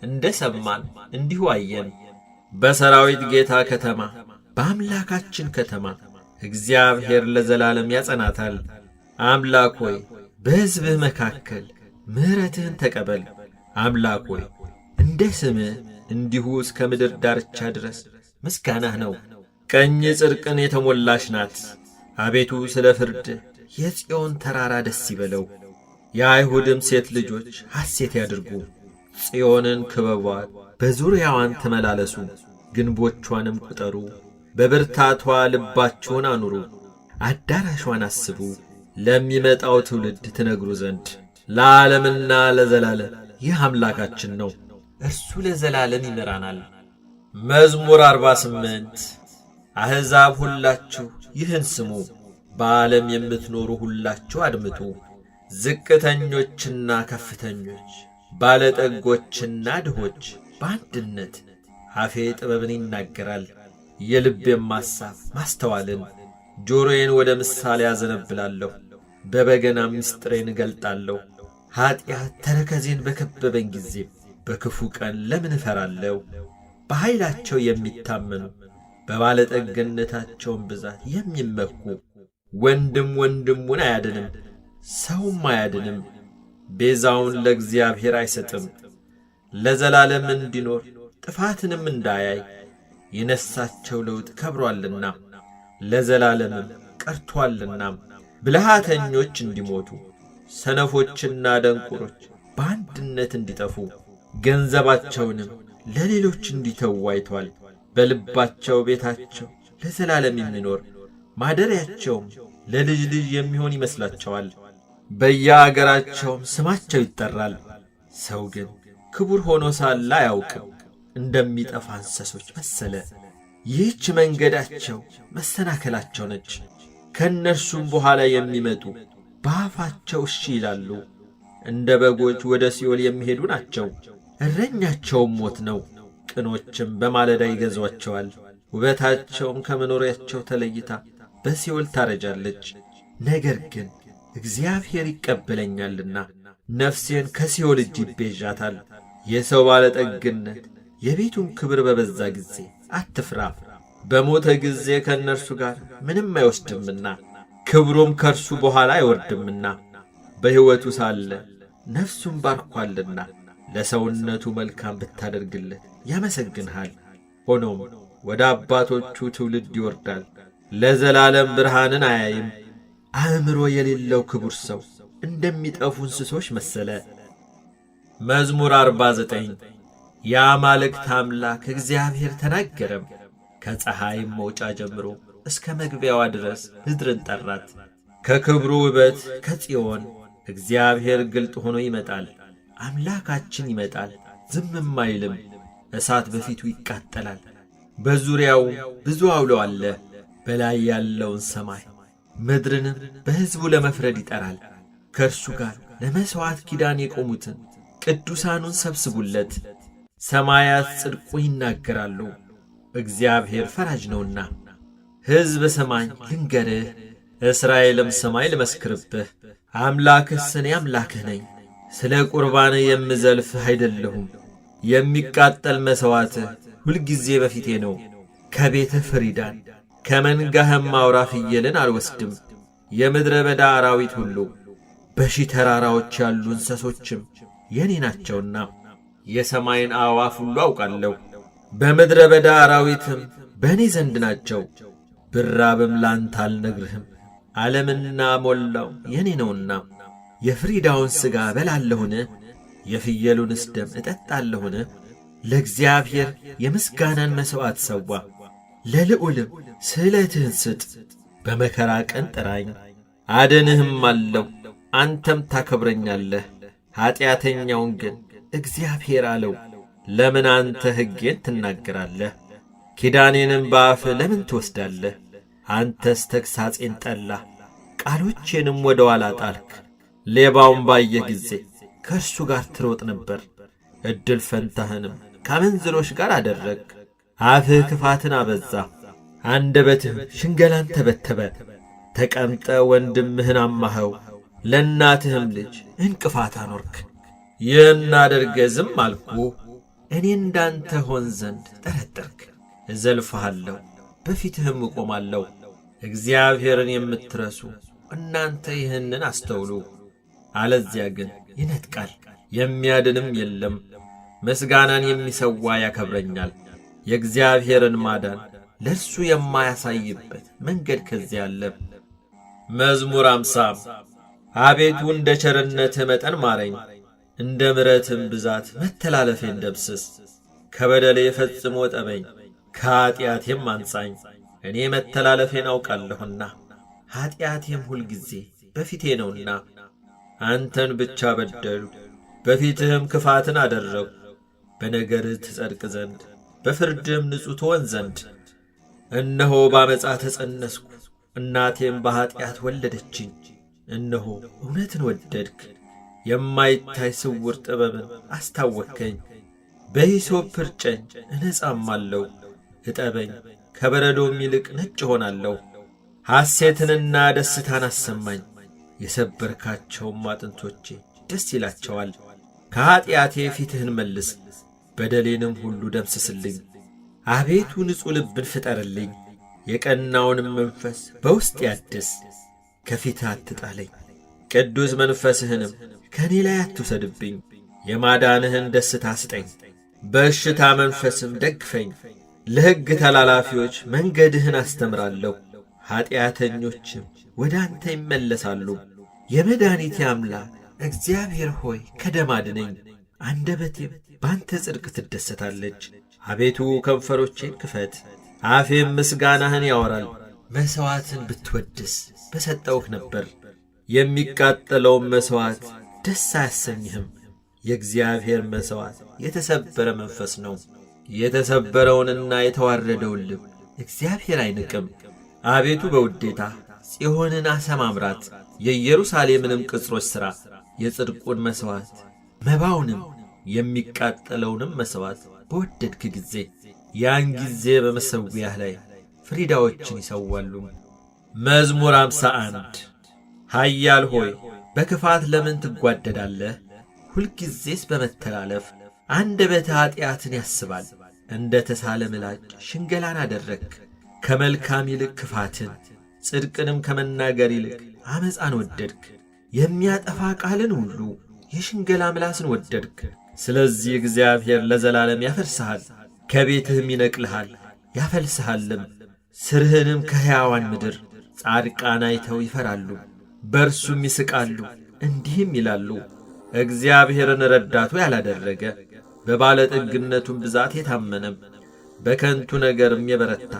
Speaker 1: እንደ ሰማን እንዲሁ አየን። በሰራዊት ጌታ ከተማ በአምላካችን ከተማ እግዚአብሔር ለዘላለም ያጸናታል። አምላክ ሆይ በሕዝብህ መካከል ምሕረትህን ተቀበል። አምላክ ሆይ እንደ ስምህ እንዲሁ እስከ ምድር ዳርቻ ድረስ ምስጋናህ ነው። ቀኝ ጽድቅን የተሞላች ናት። አቤቱ ስለ ፍርድህ የጽዮን ተራራ ደስ ይበለው። የአይሁድም ሴት ልጆች ሐሴት ያድርጉ። ጽዮንን ክበቧት፣ በዙሪያዋን ተመላለሱ፣ ግንቦቿንም ቁጠሩ። በብርታቷ ልባችሁን አኑሩ፣ አዳራሿን አስቡ፣ ለሚመጣው ትውልድ ትነግሩ ዘንድ። ለዓለምና ለዘላለም ይህ አምላካችን ነው፣ እርሱ ለዘላለም ይመራናል። መዝሙር 48 አሕዛብ ሁላችሁ ይህን ስሙ፣ በዓለም የምትኖሩ ሁላችሁ አድምጡ። ዝቅተኞችና ከፍተኞች፣ ባለጠጎችና ድሆች በአንድነት አፌ ጥበብን ይናገራል፣ የልቤም ማሳብ ማስተዋልን። ጆሮዬን ወደ ምሳሌ አዘነብላለሁ፣ በበገና ምስጢሬን እገልጣለሁ። ኀጢአት ተረከዜን በከበበኝ ጊዜ በክፉ ቀን ለምን እፈራለሁ? በኃይላቸው የሚታመኑ በባለጠግነታቸውም ብዛት የሚመኩ ወንድም ወንድሙን አያድንም፣ ሰውም አያድንም። ቤዛውን ለእግዚአብሔር አይሰጥም፣ ለዘላለም እንዲኖር ጥፋትንም እንዳያይ። የነሳቸው ለውጥ ከብሮአልና ለዘላለምም ቀርቶአልና። ብልሃተኞች እንዲሞቱ ሰነፎችና ደንቆሮች በአንድነት እንዲጠፉ ገንዘባቸውንም ለሌሎች እንዲተዉ አይቶአል። በልባቸው ቤታቸው ለዘላለም የሚኖር ማደሪያቸውም ለልጅ ልጅ የሚሆን ይመስላቸዋል። በየአገራቸውም ስማቸው ይጠራል። ሰው ግን ክቡር ሆኖ ሳለ አያውቅም፣ እንደሚጠፋ እንስሶች መሰለ። ይህች መንገዳቸው መሰናከላቸው ነች። ከእነርሱም በኋላ የሚመጡ በአፋቸው እሺ ይላሉ። እንደ በጎች ወደ ሲኦል የሚሄዱ ናቸው፣ እረኛቸውም ሞት ነው። ቅኖችም በማለዳ ይገዟቸዋል፣ ውበታቸውም ከመኖሪያቸው ተለይታ በሲኦል ታረጃለች። ነገር ግን እግዚአብሔር ይቀበለኛልና ነፍሴን ከሲኦል እጅ ይቤዣታል። የሰው ባለጠግነት የቤቱን ክብር በበዛ ጊዜ አትፍራ። በሞተ ጊዜ ከእነርሱ ጋር ምንም አይወስድምና ክብሩም ከእርሱ በኋላ አይወርድምና። በሕይወቱ ሳለ ነፍሱን ባርኳልና ለሰውነቱ መልካም ብታደርግለት ያመሰግንሃል። ሆኖም ወደ አባቶቹ ትውልድ ይወርዳል፣ ለዘላለም ብርሃንን አያይም። አእምሮ የሌለው ክቡር ሰው እንደሚጠፉ እንስሶች መሰለ። መዝሙር 49 የአማልክት አምላክ እግዚአብሔር ተናገረም። ከፀሐይም መውጫ ጀምሮ እስከ መግቢያዋ ድረስ ምድርን ጠራት። ከክብሩ ውበት ከጽዮን እግዚአብሔር ግልጥ ሆኖ ይመጣል። አምላካችን ይመጣል፣ ዝምም አይልም። እሳት በፊቱ ይቃጠላል፣ በዙሪያው ብዙ አውሎ አለ። በላይ ያለውን ሰማይ ምድርንም በሕዝቡ ለመፍረድ ይጠራል። ከእርሱ ጋር ለመሥዋዕት ኪዳን የቆሙትን ቅዱሳኑን ሰብስቡለት። ሰማያት ጽድቁ ይናገራሉ፣ እግዚአብሔር ፈራጅ ነውና። ሕዝብ ሰማኝ ልንገርህ፣ እስራኤልም ሰማይ ልመስክርብህ። አምላክስ እኔ አምላክህ ነኝ፣ ስለ ቁርባን የምዘልፍህ አይደለሁም። የሚቃጠል መሥዋዕትህ ሁልጊዜ በፊቴ ነው። ከቤትህ ፍሪዳን ከመንጋህም አውራ ፍየልን አልወስድም። የምድረ በዳ አራዊት ሁሉ በሺህ ተራራዎች ያሉ እንስሶችም የኔ ናቸውና የሰማይን አዕዋፍ ሁሉ አውቃለሁ። በምድረ በዳ አራዊትም በእኔ ዘንድ ናቸው። ብራብም ላንተ አልነግርህም፣ ዓለምና ሞላው የኔ ነውና። የፍሪዳውን ሥጋ በላለሁን? የፍየሉንስ ደም እጠጣለሁን? ለእግዚአብሔር የምስጋናን መሥዋዕት ሰዋ፣ ለልዑልም ስእለትህን ስጥ። በመከራ ቀን ጥራኝ አድንህም አለው፣ አንተም ታከብረኛለህ። ኀጢአተኛውን ግን እግዚአብሔር አለው፣ ለምን አንተ ሕጌን ትናገራለህ? ኪዳኔንም በአፍህ ለምን ትወስዳለህ? አንተስ ተግሣጼን ጠላህ፣ ቃሎቼንም ወደ ኋላ ጣልክ። ሌባውን ባየህ ጊዜ ከእርሱ ጋር ትሮጥ ነበር፣ ዕድል ፈንታህንም ከአመንዝሮች ጋር አደረግ። አፍህ ክፋትን አበዛ፣ አንደበትህም ሽንገላን ተበተበ። ተቀምጠ ወንድምህን አማኸው፣ ለእናትህም ልጅ እንቅፋት አኖርክ። ይህን አድርገህ ዝም አልኩህ። እኔ እንዳንተ ሆን ዘንድ ጠረጠርክ። እዘልፍሃለሁ፣ በፊትህም እቆማለሁ። እግዚአብሔርን የምትረሱ እናንተ ይህንን አስተውሉ። አለዚያ ግን ይነጥቃል፣ የሚያድንም የለም። ምስጋናን የሚሰዋ ያከብረኛል። የእግዚአብሔርን ማዳን ለእርሱ የማያሳይበት መንገድ ከዚያ አለ። መዝሙር 50 አቤቱ እንደ ቸርነትህ መጠን ማረኝ፣ እንደ ምሕረትህም ብዛት መተላለፌን ደምስስ። ከበደሌ ፈጽሞ ጠበኝ፣ ከኀጢአቴም አንጻኝ። እኔ መተላለፌን አውቃለሁና ኀጢአቴም ሁልጊዜ በፊቴ ነውና። አንተን ብቻ በደሉ፣ በፊትህም ክፋትን አደረጉ። በነገርህ ትጸድቅ ዘንድ በፍርድህም ንጹሕ ትሆን ዘንድ። እነሆ ባመፃ ተጸነስኩ፣ እናቴም በኀጢአት ወለደችኝ። እነሆ እውነትን ወደድክ፣ የማይታይ ስውር ጥበብን አስታወከኝ። በሂሶጵ እርጨኝ እነጻማለሁ፣ እጠበኝ ከበረዶም ይልቅ ነጭ ሆናለሁ። ሐሴትንና ደስታን አሰማኝ፣ የሰበርካቸውም አጥንቶቼ ደስ ይላቸዋል። ከኀጢአቴ ፊትህን መልስ፣ በደሌንም ሁሉ ደምስስልኝ። አቤቱ ንጹሕ ልብን ፍጠርልኝ፣ የቀናውንም መንፈስ በውስጤ አድስ። ከፊትህ አትጣለኝ፣ ቅዱስ መንፈስህንም ከእኔ ላይ አትውሰድብኝ። የማዳንህን ደስታ ስጠኝ፣ በእሽታ መንፈስም ደግፈኝ። ለሕግ ተላላፊዎች መንገድህን አስተምራለሁ፣ ኀጢአተኞችም ወደ አንተ ይመለሳሉ። የመድኃኒቴ አምላክ እግዚአብሔር ሆይ ከደም አድነኝ፣ አንደበቴም በአንተ ጽድቅ ትደሰታለች። አቤቱ ከንፈሮቼን ክፈት፣ አፌም ምስጋናህን ያወራል። መሥዋዕትን ብትወድስ በሰጠውህ ነበር፣ የሚቃጠለውም መሥዋዕት ደስ አያሰኝህም። የእግዚአብሔር መሥዋዕት የተሰበረ መንፈስ ነው፣ የተሰበረውንና የተዋረደውን ልብ እግዚአብሔር አይንቅም። አቤቱ በውዴታ ጽዮንን አሰማምራት፣ የኢየሩሳሌምንም ቅጽሮች ሥራ። የጽድቁን መሥዋዕት መባውንም የሚቃጠለውንም መሥዋዕት በወደድክ ጊዜ ያን ጊዜ በመሠዊያህ ላይ ፍሪዳዎችን ይሰዋሉ። መዝሙር 51 ኃያል ሆይ በክፋት ለምን ትጓደዳለህ? ሁልጊዜስ በመተላለፍ አንደበትህ ኀጢአትን ያስባል። እንደ ተሳለ ምላጭ ሽንገላን አደረግክ። ከመልካም ይልቅ ክፋትን፣ ጽድቅንም ከመናገር ይልቅ ዓመፃን ወደድክ። የሚያጠፋ ቃልን ሁሉ የሽንገላ ምላስን ወደድክ። ስለዚህ እግዚአብሔር ለዘላለም ያፈርስሃል፣ ከቤትህም ይነቅልሃል ያፈልስሃልም። ስርህንም ከሕያዋን ምድር ጻድቃን አይተው ይፈራሉ፣ በእርሱም ይስቃሉ፣ እንዲህም ይላሉ፣ እግዚአብሔርን ረዳቱ ያላደረገ፣ በባለጠግነቱም ብዛት የታመነም፣ በከንቱ ነገርም የበረታ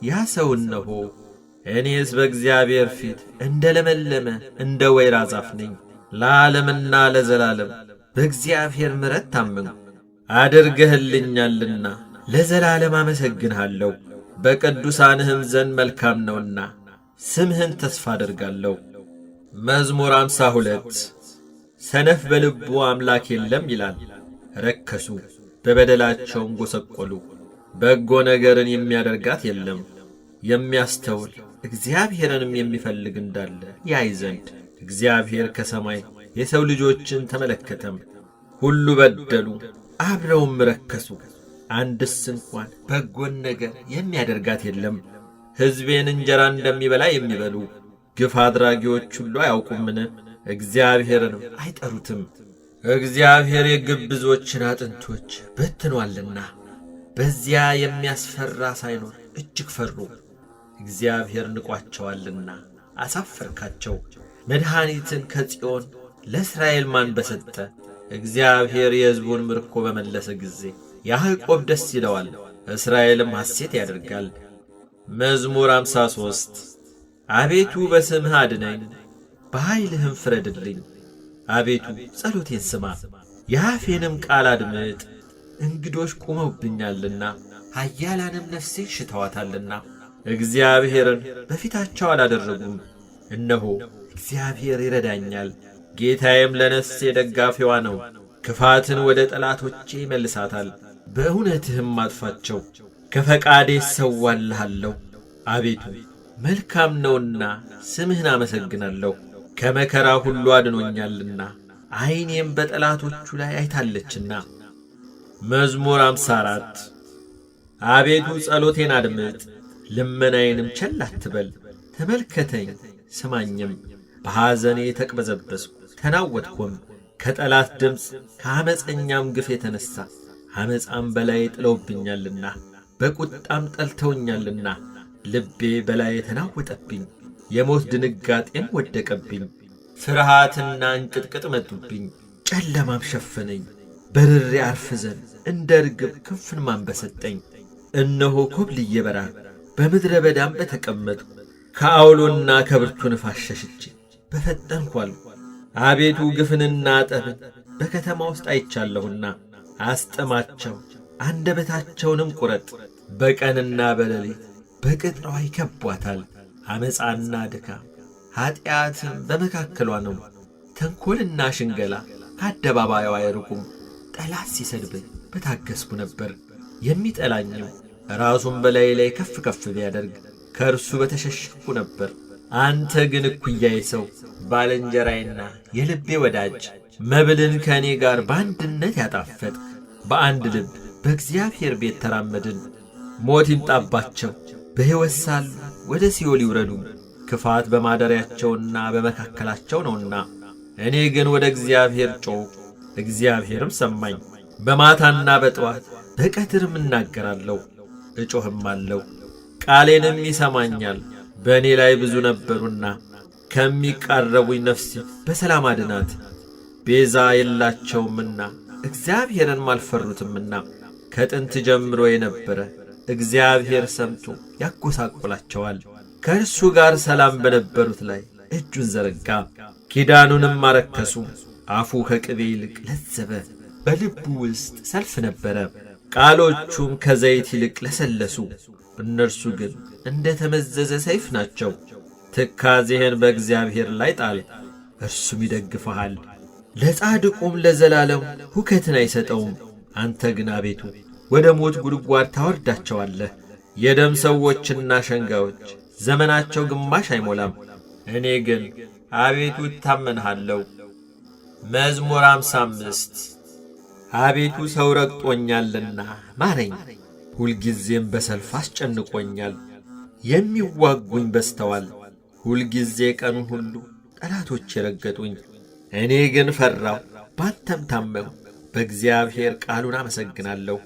Speaker 1: ያ ሰው እነሆ እኔስ በእግዚአብሔር ፊት እንደ ለመለመ እንደ ወይራ ዛፍ ነኝ። ለዓለምና ለዘላለም በእግዚአብሔር ምሕረት ታመንሁ። አድርገህልኛልና ለዘላለም አመሰግንሃለሁ። በቅዱሳንህም ዘንድ መልካም ነውና ስምህን ተስፋ አደርጋለሁ። መዝሙር 52 ሰነፍ በልቡ አምላክ የለም ይላል። ረከሱ፣ በበደላቸውም ጐሰቈሉ። በጎ ነገርን የሚያደርጋት የለም። የሚያስተውል እግዚአብሔርንም የሚፈልግ እንዳለ ያይ ዘንድ እግዚአብሔር ከሰማይ የሰው ልጆችን ተመለከተም። ሁሉ በደሉ፣ አብረውም ረከሱ፣ አንድስ እንኳን በጎን ነገር የሚያደርጋት የለም። ሕዝቤን እንጀራ እንደሚበላ የሚበሉ ግፍ አድራጊዎች ሁሉ አያውቁምን? እግዚአብሔርንም አይጠሩትም። እግዚአብሔር የግብዞችን አጥንቶች በትኗልና በዚያ የሚያስፈራ ሳይኖር እጅግ ፈሩ። እግዚአብሔር ንቋቸዋልና አሳፈርካቸው። መድኃኒትን ከጽዮን ለእስራኤል ማን በሰጠ? እግዚአብሔር የሕዝቡን ምርኮ በመለሰ ጊዜ ያዕቆብ ደስ ይለዋል፣ እስራኤልም ሐሴት ያደርጋል። መዝሙር 53 አቤቱ በስምህ አድነኝ፣ በኃይልህም ፍረድልኝ። አቤቱ ጸሎቴን ስማ፣ የአፌንም ቃል አድምጥ። እንግዶች ቆመውብኛልና ኃያላንም ነፍሴን ሽተዋታልና እግዚአብሔርን በፊታቸው አላደረጉም። እነሆ እግዚአብሔር ይረዳኛል፣ ጌታዬም ለነፍሴ ደጋፊዋ ነው። ክፋትን ወደ ጠላቶቼ ይመልሳታል፣ በእውነትህም አጥፋቸው። ከፈቃዴ እሰዋልሃለሁ። አቤቱ መልካም ነውና ስምህን አመሰግናለሁ። ከመከራ ሁሉ አድኖኛልና ዐይኔም በጠላቶቹ ላይ አይታለችና። መዝሙር 54 አቤቱ ጸሎቴን አድምጥ፣ ልመናዬንም ቸል አትበል። ተመልከተኝ ስማኝም። በሐዘኔ ተቅበዘበዝኩ ተናወጥኩም፣ ከጠላት ድምፅ ከዓመፀኛም ግፍ የተነሣ። ዓመፃም በላዬ ጥለውብኛልና በቁጣም ጠልተውኛልና። ልቤ በላዬ ተናወጠብኝ፣ የሞት ድንጋጤም ወደቀብኝ። ፍርሃትና እንቅጥቅጥ መጡብኝ፣ ጨለማም ሸፈነኝ። በርሬ አርፍ ዘንድ እንደ ርግብ ክንፍን ማን በሰጠኝ? እነሆ ኮብልዬ በራር በምድረ በዳም በተቀመጥሁ፣ ከአውሎና ከብርቱ ንፋስ ሸሽቼ በፈጠንሁ አልሁ። አቤቱ ግፍንና ጠብን በከተማ ውስጥ አይቻለሁና አስጥማቸው፣ አንደበታቸውንም ቁረጥ። በቀንና በሌሊት በቅጥሯ ይከቧታል። ዓመፃና ድካም ኀጢአትም በመካከሏ ነው። ተንኰልና ሽንገላ ከአደባባይዋ አይርቁም። ጠላት ሲሰድበኝ በታገስኩ ነበር። የሚጠላኝም ራሱን በላዬ ላይ ከፍ ከፍ ቢያደርግ ከእርሱ በተሸሸግሁ ነበር። አንተ ግን እኩያዬ ሰው፣ ባልንጀራዬና የልቤ ወዳጅ፣ መብልን ከእኔ ጋር በአንድነት ያጣፈጥህ፣ በአንድ ልብ በእግዚአብሔር ቤት ተራመድን። ሞት ይምጣባቸው፣ በሕይወት ሳሉ ወደ ሲኦል ይውረዱ። ክፋት በማደሪያቸውና በመካከላቸው ነውና። እኔ ግን ወደ እግዚአብሔር ጮኽሁ፣ እግዚአብሔርም ሰማኝ። በማታና በጠዋት በቀትርም እናገራለሁ፣ እጮኽማለሁ፣ ቃሌንም ይሰማኛል። በእኔ ላይ ብዙ ነበሩና ከሚቃረቡኝ ነፍሴ በሰላም አድናት። ቤዛ የላቸውምና እግዚአብሔርንም አልፈሩትምና። ከጥንት ጀምሮ የነበረ እግዚአብሔር ሰምቶ ያጐሳቁላቸዋል። ከእርሱ ጋር ሰላም በነበሩት ላይ እጁን ዘረጋ፣ ኪዳኑንም አረከሱ። አፉ ከቅቤ ይልቅ ለዘበ፣ በልቡ ውስጥ ሰልፍ ነበረ። ቃሎቹም ከዘይት ይልቅ ለሰለሱ፣ እነርሱ ግን እንደ ተመዘዘ ሰይፍ ናቸው። ትካዜህን በእግዚአብሔር ላይ ጣል፣ እርሱም ይደግፍሃል። ለጻድቁም ለዘላለም ሁከትን አይሰጠውም። አንተ ግን አቤቱ ወደ ሞት ጉድጓድ ታወርዳቸዋለህ። የደም ሰዎችና ሸንጋዮች ዘመናቸው ግማሽ አይሞላም። እኔ ግን አቤቱ እታመንሃለሁ። መዝሙር 55 አቤቱ ሰው ረግጦኛልና ማረኝ፣ ሁልጊዜም በሰልፍ አስጨንቆኛል። የሚዋጉኝ በዝተዋል፣ ሁልጊዜ ቀኑን ሁሉ ጠላቶች የረገጡኝ። እኔ ግን ፈራሁ፣ ባንተም ታመንሁ። በእግዚአብሔር ቃሉን አመሰግናለሁ።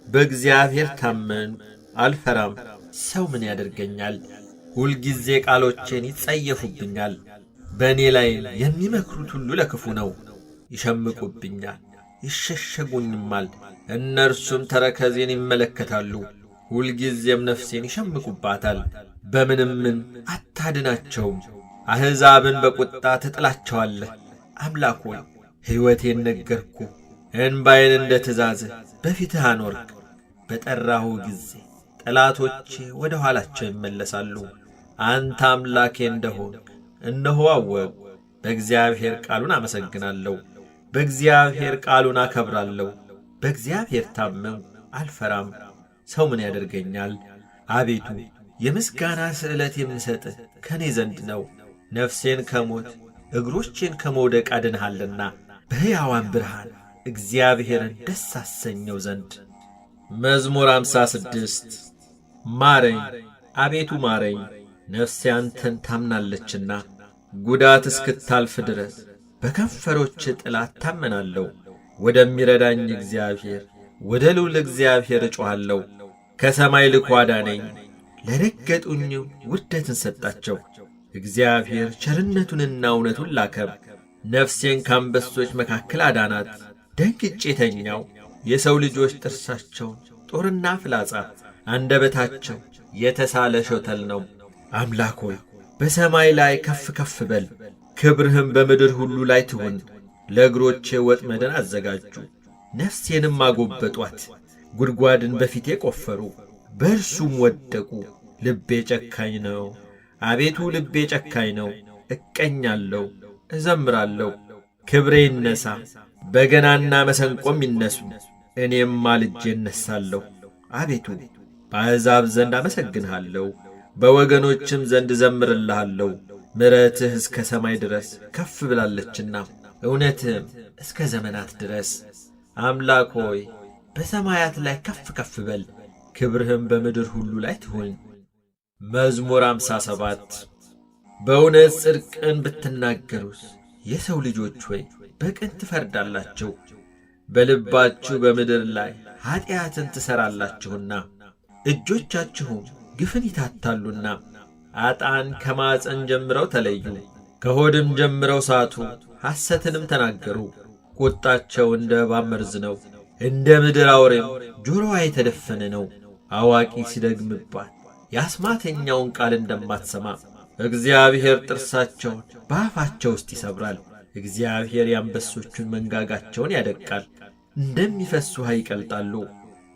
Speaker 1: በእግዚአብሔር ታመንሁ አልፈራም። ሰው ምን ያደርገኛል? ሁልጊዜ ቃሎቼን ይጸየፉብኛል። በእኔ ላይ የሚመክሩት ሁሉ ለክፉ ነው። ይሸምቁብኛል፣ ይሸሸጉኝማል። እነርሱም ተረከዜን ይመለከታሉ። ሁልጊዜም ነፍሴን ይሸምቁባታል። በምንም አታድናቸውም። አሕዛብን በቁጣ ትጥላቸዋለህ። አምላክ ሆይ ሕይወቴን ነገርኩ። እንባዬን እንደ ትእዛዝህ በፊትህ አኖርክ። በጠራሁ ጊዜ ጠላቶቼ ወደ ኋላቸው ይመለሳሉ። አንተ አምላኬ እንደሆንክ እነሆ አወቅሁ። በእግዚአብሔር ቃሉን አመሰግናለሁ። በእግዚአብሔር ቃሉን አከብራለሁ። በእግዚአብሔር ታመንሁ አልፈራም። ሰው ምን ያደርገኛል? አቤቱ የምስጋና ስእለት የምሰጥህ ከእኔ ዘንድ ነው። ነፍሴን ከሞት እግሮቼን ከመውደቅ አድንሃልና በሕያዋን ብርሃን እግዚአብሔርን ደስ አሰኘው ዘንድ። መዝሙር 56 ማረኝ አቤቱ ማረኝ፣ ነፍሴ አንተን ታምናለችና። ጉዳት እስክታልፍ ድረስ በከንፈሮች ጥላ እታመናለሁ። ወደሚረዳኝ እግዚአብሔር ወደ ልዑል እግዚአብሔር እጮኻለሁ። ከሰማይ ልኮ አዳነኝ፣ ለረገጡኝም ውርደትን ሰጣቸው። እግዚአብሔር ቸርነቱንና እውነቱን ላከም። ነፍሴን ከአንበሶች መካከል አዳናት። ደንግጬ ተኛው። የሰው ልጆች ጥርሳቸውን ጦርና ፍላጻ፣ አንደበታቸው የተሳለ ሾተል ነው። አምላክ ሆይ በሰማይ ላይ ከፍ ከፍ በል፣ ክብርህም በምድር ሁሉ ላይ ትሁን። ለእግሮቼ ወጥመድን አዘጋጁ፣ ነፍሴንም አጎበጧት። ጉድጓድን በፊቴ ቈፈሩ፣ በእርሱም ወደቁ። ልቤ ጨካኝ ነው፣ አቤቱ ልቤ ጨካኝ ነው። እቀኛለሁ፣ እዘምራለሁ። ክብሬ ይነሣ፣ በገናና መሰንቆም ይነሱ። እኔም ማልጄ እነሣለሁ። አቤቱ በአሕዛብ ዘንድ አመሰግንሃለሁ፣ በወገኖችም ዘንድ እዘምርልሃለሁ። ምሕረትህ እስከ ሰማይ ድረስ ከፍ ብላለችና እውነትህም እስከ ዘመናት ድረስ። አምላክ ሆይ በሰማያት ላይ ከፍ ከፍ በል፣ ክብርህም በምድር ሁሉ ላይ ትሁን። መዝሙር 57 በእውነት ጽድቅን ብትናገሩስ የሰው ልጆች ሆይ በቅን ትፈርዳላችሁ። በልባችሁ በምድር ላይ ኀጢአትን ትሠራላችሁና እጆቻችሁም ግፍን ይታታሉና። አጣን ከማፀን ጀምረው ተለዩ፣ ከሆድም ጀምረው ሳቱ፣ ሐሰትንም ተናገሩ። ቁጣቸው እንደ እባብ መርዝ ነው፣ እንደ ምድር አውሬም ጆሮዋ የተደፈነ ነው። አዋቂ ሲደግምባት የአስማተኛውን ቃል እንደማትሰማ እግዚአብሔር ጥርሳቸውን በአፋቸው ውስጥ ይሰብራል። እግዚአብሔር የአንበሶቹን መንጋጋቸውን ያደቃል፣ እንደሚፈስስ ውኃ ይቀልጣሉ።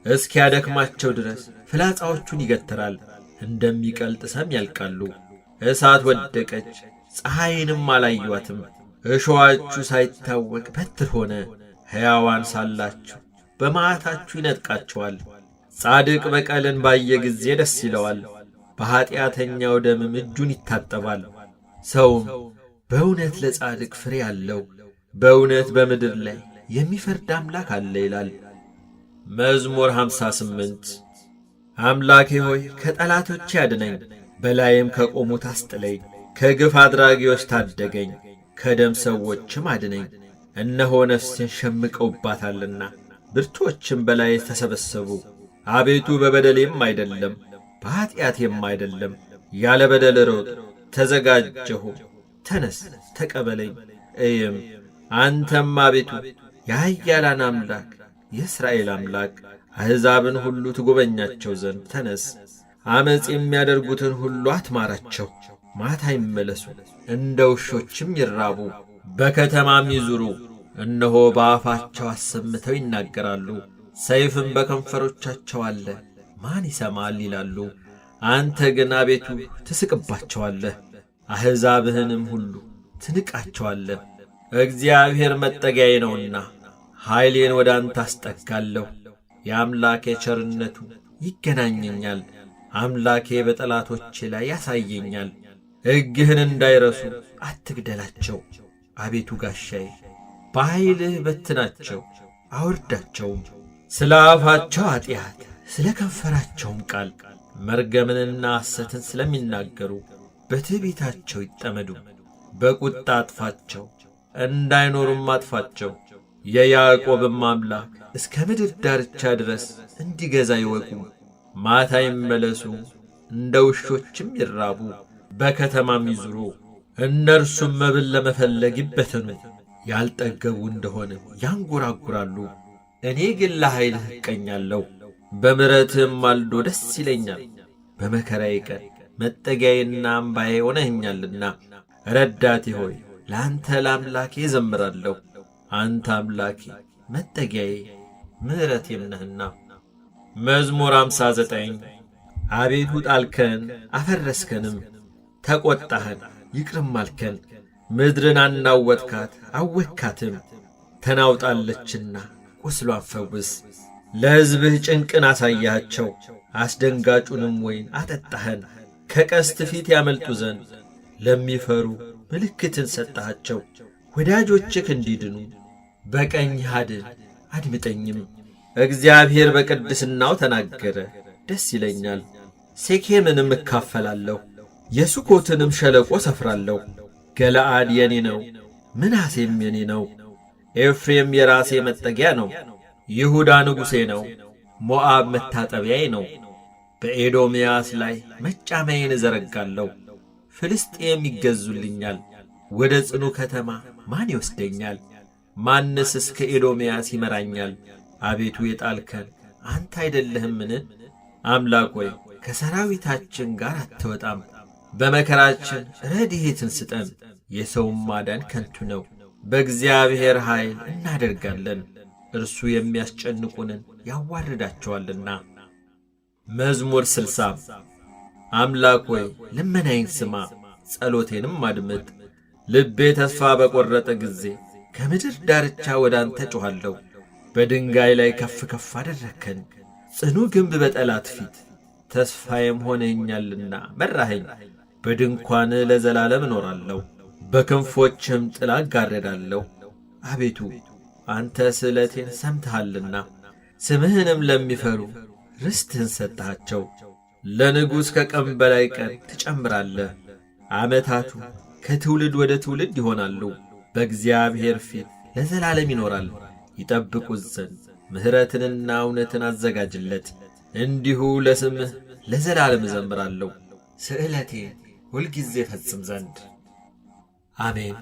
Speaker 1: እስኪያደክማቸው ድረስ ፍላጻዎቹን ይገትራል፣ እንደሚቀልጥ ሰም ያልቃሉ። እሳት ወደቀች፣ ፀሐይንም አላዩአትም። እሾዋችሁ ሳይታወቅ በትር ሆነ። ሕያዋን ሳላችሁ በመዓታችሁ ይነጥቃቸዋል። ጻድቅ በቀልን ባየ ጊዜ ደስ ይለዋል፣ በኀጢአተኛው ደምም እጁን ይታጠባል። ሰውም በእውነት ለጻድቅ ፍሬ አለው፣ በእውነት በምድር ላይ የሚፈርድ አምላክ አለ ይላል። መዝሙር 58 አምላኬ ሆይ ከጠላቶቼ አድነኝ፣ በላይም ከቆሙት አስጥለኝ። ከግፍ አድራጊዎች ታደገኝ፣ ከደም ሰዎችም አድነኝ። እነሆ ነፍሴን ሸምቀውባታልና ብርቶችም በላይ ተሰበሰቡ። አቤቱ በበደሌም አይደለም በኀጢአቴም አይደለም፣ ያለ በደል ሮጥሁ ተዘጋጀሁ። ተነስ ተቀበለኝ እይም። አንተም አቤቱ የኃያላን አምላክ የእስራኤል አምላክ አሕዛብን ሁሉ ትጐበኛቸው ዘንድ ተነስ። ዓመፅ የሚያደርጉትን ሁሉ አትማራቸው። ማታ ይመለሱ፣ እንደ ውሾችም ይራቡ፣ በከተማም ይዙሩ። እነሆ በአፋቸው አሰምተው ይናገራሉ፣ ሰይፍም በከንፈሮቻቸው አለ፣ ማን ይሰማል ይላሉ። አንተ ግን አቤቱ ትስቅባቸዋለህ፣ አሕዛብህንም ሁሉ ትንቃቸዋለህ። እግዚአብሔር መጠጊያዬ ነውና ኃይሌን ወደ አንተ አስጠጋለሁ። የአምላኬ ቸርነቱ ይገናኘኛል፣ አምላኬ በጠላቶቼ ላይ ያሳየኛል። ሕግህን እንዳይረሱ አትግደላቸው። አቤቱ ጋሻዬ በኃይልህ በትናቸው አውርዳቸውም። ስለ አፋቸው ኃጢአት ስለ ከንፈራቸውም ቃል መርገምንና ሐሰትን ስለሚናገሩ በትዕቢታቸው ይጠመዱ። በቁጣ አጥፋቸው፣ እንዳይኖሩም አጥፋቸው። የያዕቆብም አምላክ እስከ ምድር ዳርቻ ድረስ እንዲገዛ ይወቁ። ማታ ይመለሱ፣ እንደ ውሾችም ይራቡ፣ በከተማም ይዙሩ። እነርሱም መብል ለመፈለግ ይበተኑ፣ ያልጠገቡ እንደሆነ ያንጎራጉራሉ። እኔ ግን ለኃይልህ እቀኛለሁ፣ በምሕረትህም ማልዶ ደስ ይለኛል። በመከራዬ ቀን መጠጊያዬና አምባዬ ሆነኸኛልና፣ ረዳቴ ሆይ ለአንተ ለአምላኬ እዘምራለሁ። አንተ አምላኬ መጠጊያዬ ምሕረቴም ነህና። መዝሙር 59 አቤቱ ጣልከን አፈረስከንም፣ ተቈጣኸን ይቅርም አልከን። ምድርን አናወጥካት አወካትም፣ ተናውጣለችና ቁስሏን ፈውስ። ለሕዝብህ ጭንቅን አሳያቸው፣ አስደንጋጩንም ወይን አጠጣኸን። ከቀስት ፊት ያመልጡ ዘንድ ለሚፈሩ ምልክትን ሰጠሃቸው። ወዳጆችህ እንዲድኑ በቀኝህ አድን አድምጠኝም። እግዚአብሔር በቅድስናው ተናገረ፣ ደስ ይለኛል። ሴኬምንም እካፈላለሁ፣ የሱኮትንም ሸለቆ ሰፍራለሁ። ገለዓድ የኔ ነው፣ ምናሴም የኔ ነው። ኤፍሬም የራሴ መጠጊያ ነው፣ ይሁዳ ንጉሴ ነው። ሞዓብ መታጠቢያዬ ነው። በኤዶምያስ ላይ መጫማዬን እዘረጋለሁ። ፍልስጤም ይገዙልኛል። ወደ ጽኑ ከተማ ማን ይወስደኛል? ማንስ እስከ ኤዶምያስ ይመራኛል? አቤቱ የጣልከን አንተ አይደለህምን? አምላክ ሆይ ከሰራዊታችን ጋር አትወጣም። በመከራችን ረድኤትን ስጠን። የሰውም ማዳን ከንቱ ነው። በእግዚአብሔር ኃይል እናደርጋለን፣ እርሱ የሚያስጨንቁንን ያዋርዳቸዋልና። መዝሙር 60 አምላክ ሆይ ልመናዬን ስማ፣ ጸሎቴንም አድምጥ። ልቤ ተስፋ በቈረጠ ጊዜ ከምድር ዳርቻ ወደ አንተ ጮኻለሁ። በድንጋይ ላይ ከፍ ከፍ አደረግከን፣ ጽኑ ግንብ በጠላት ፊት። ተስፋዬም ሆነኛልና መራኸኝ። በድንኳንህ ለዘላለም እኖራለሁ፣ በክንፎችህም ጥላ እጋረዳለሁ። አቤቱ አንተ ስእለቴን ሰምተሃልና፣ ስምህንም ለሚፈሩ ርስትህን ሰጠሃቸው። ለንጉሥ ከቀን በላይ ቀን ትጨምራለህ። ዓመታቱ ከትውልድ ወደ ትውልድ ይሆናሉ። በእግዚአብሔር ፊት ለዘላለም ይኖራል። ይጠብቁት ዘንድ ምሕረትንና እውነትን አዘጋጅለት። እንዲሁ ለስምህ ለዘላለም እዘምራለሁ፣ ስእለቴን ሁልጊዜ ፈጽም ዘንድ። አሜን።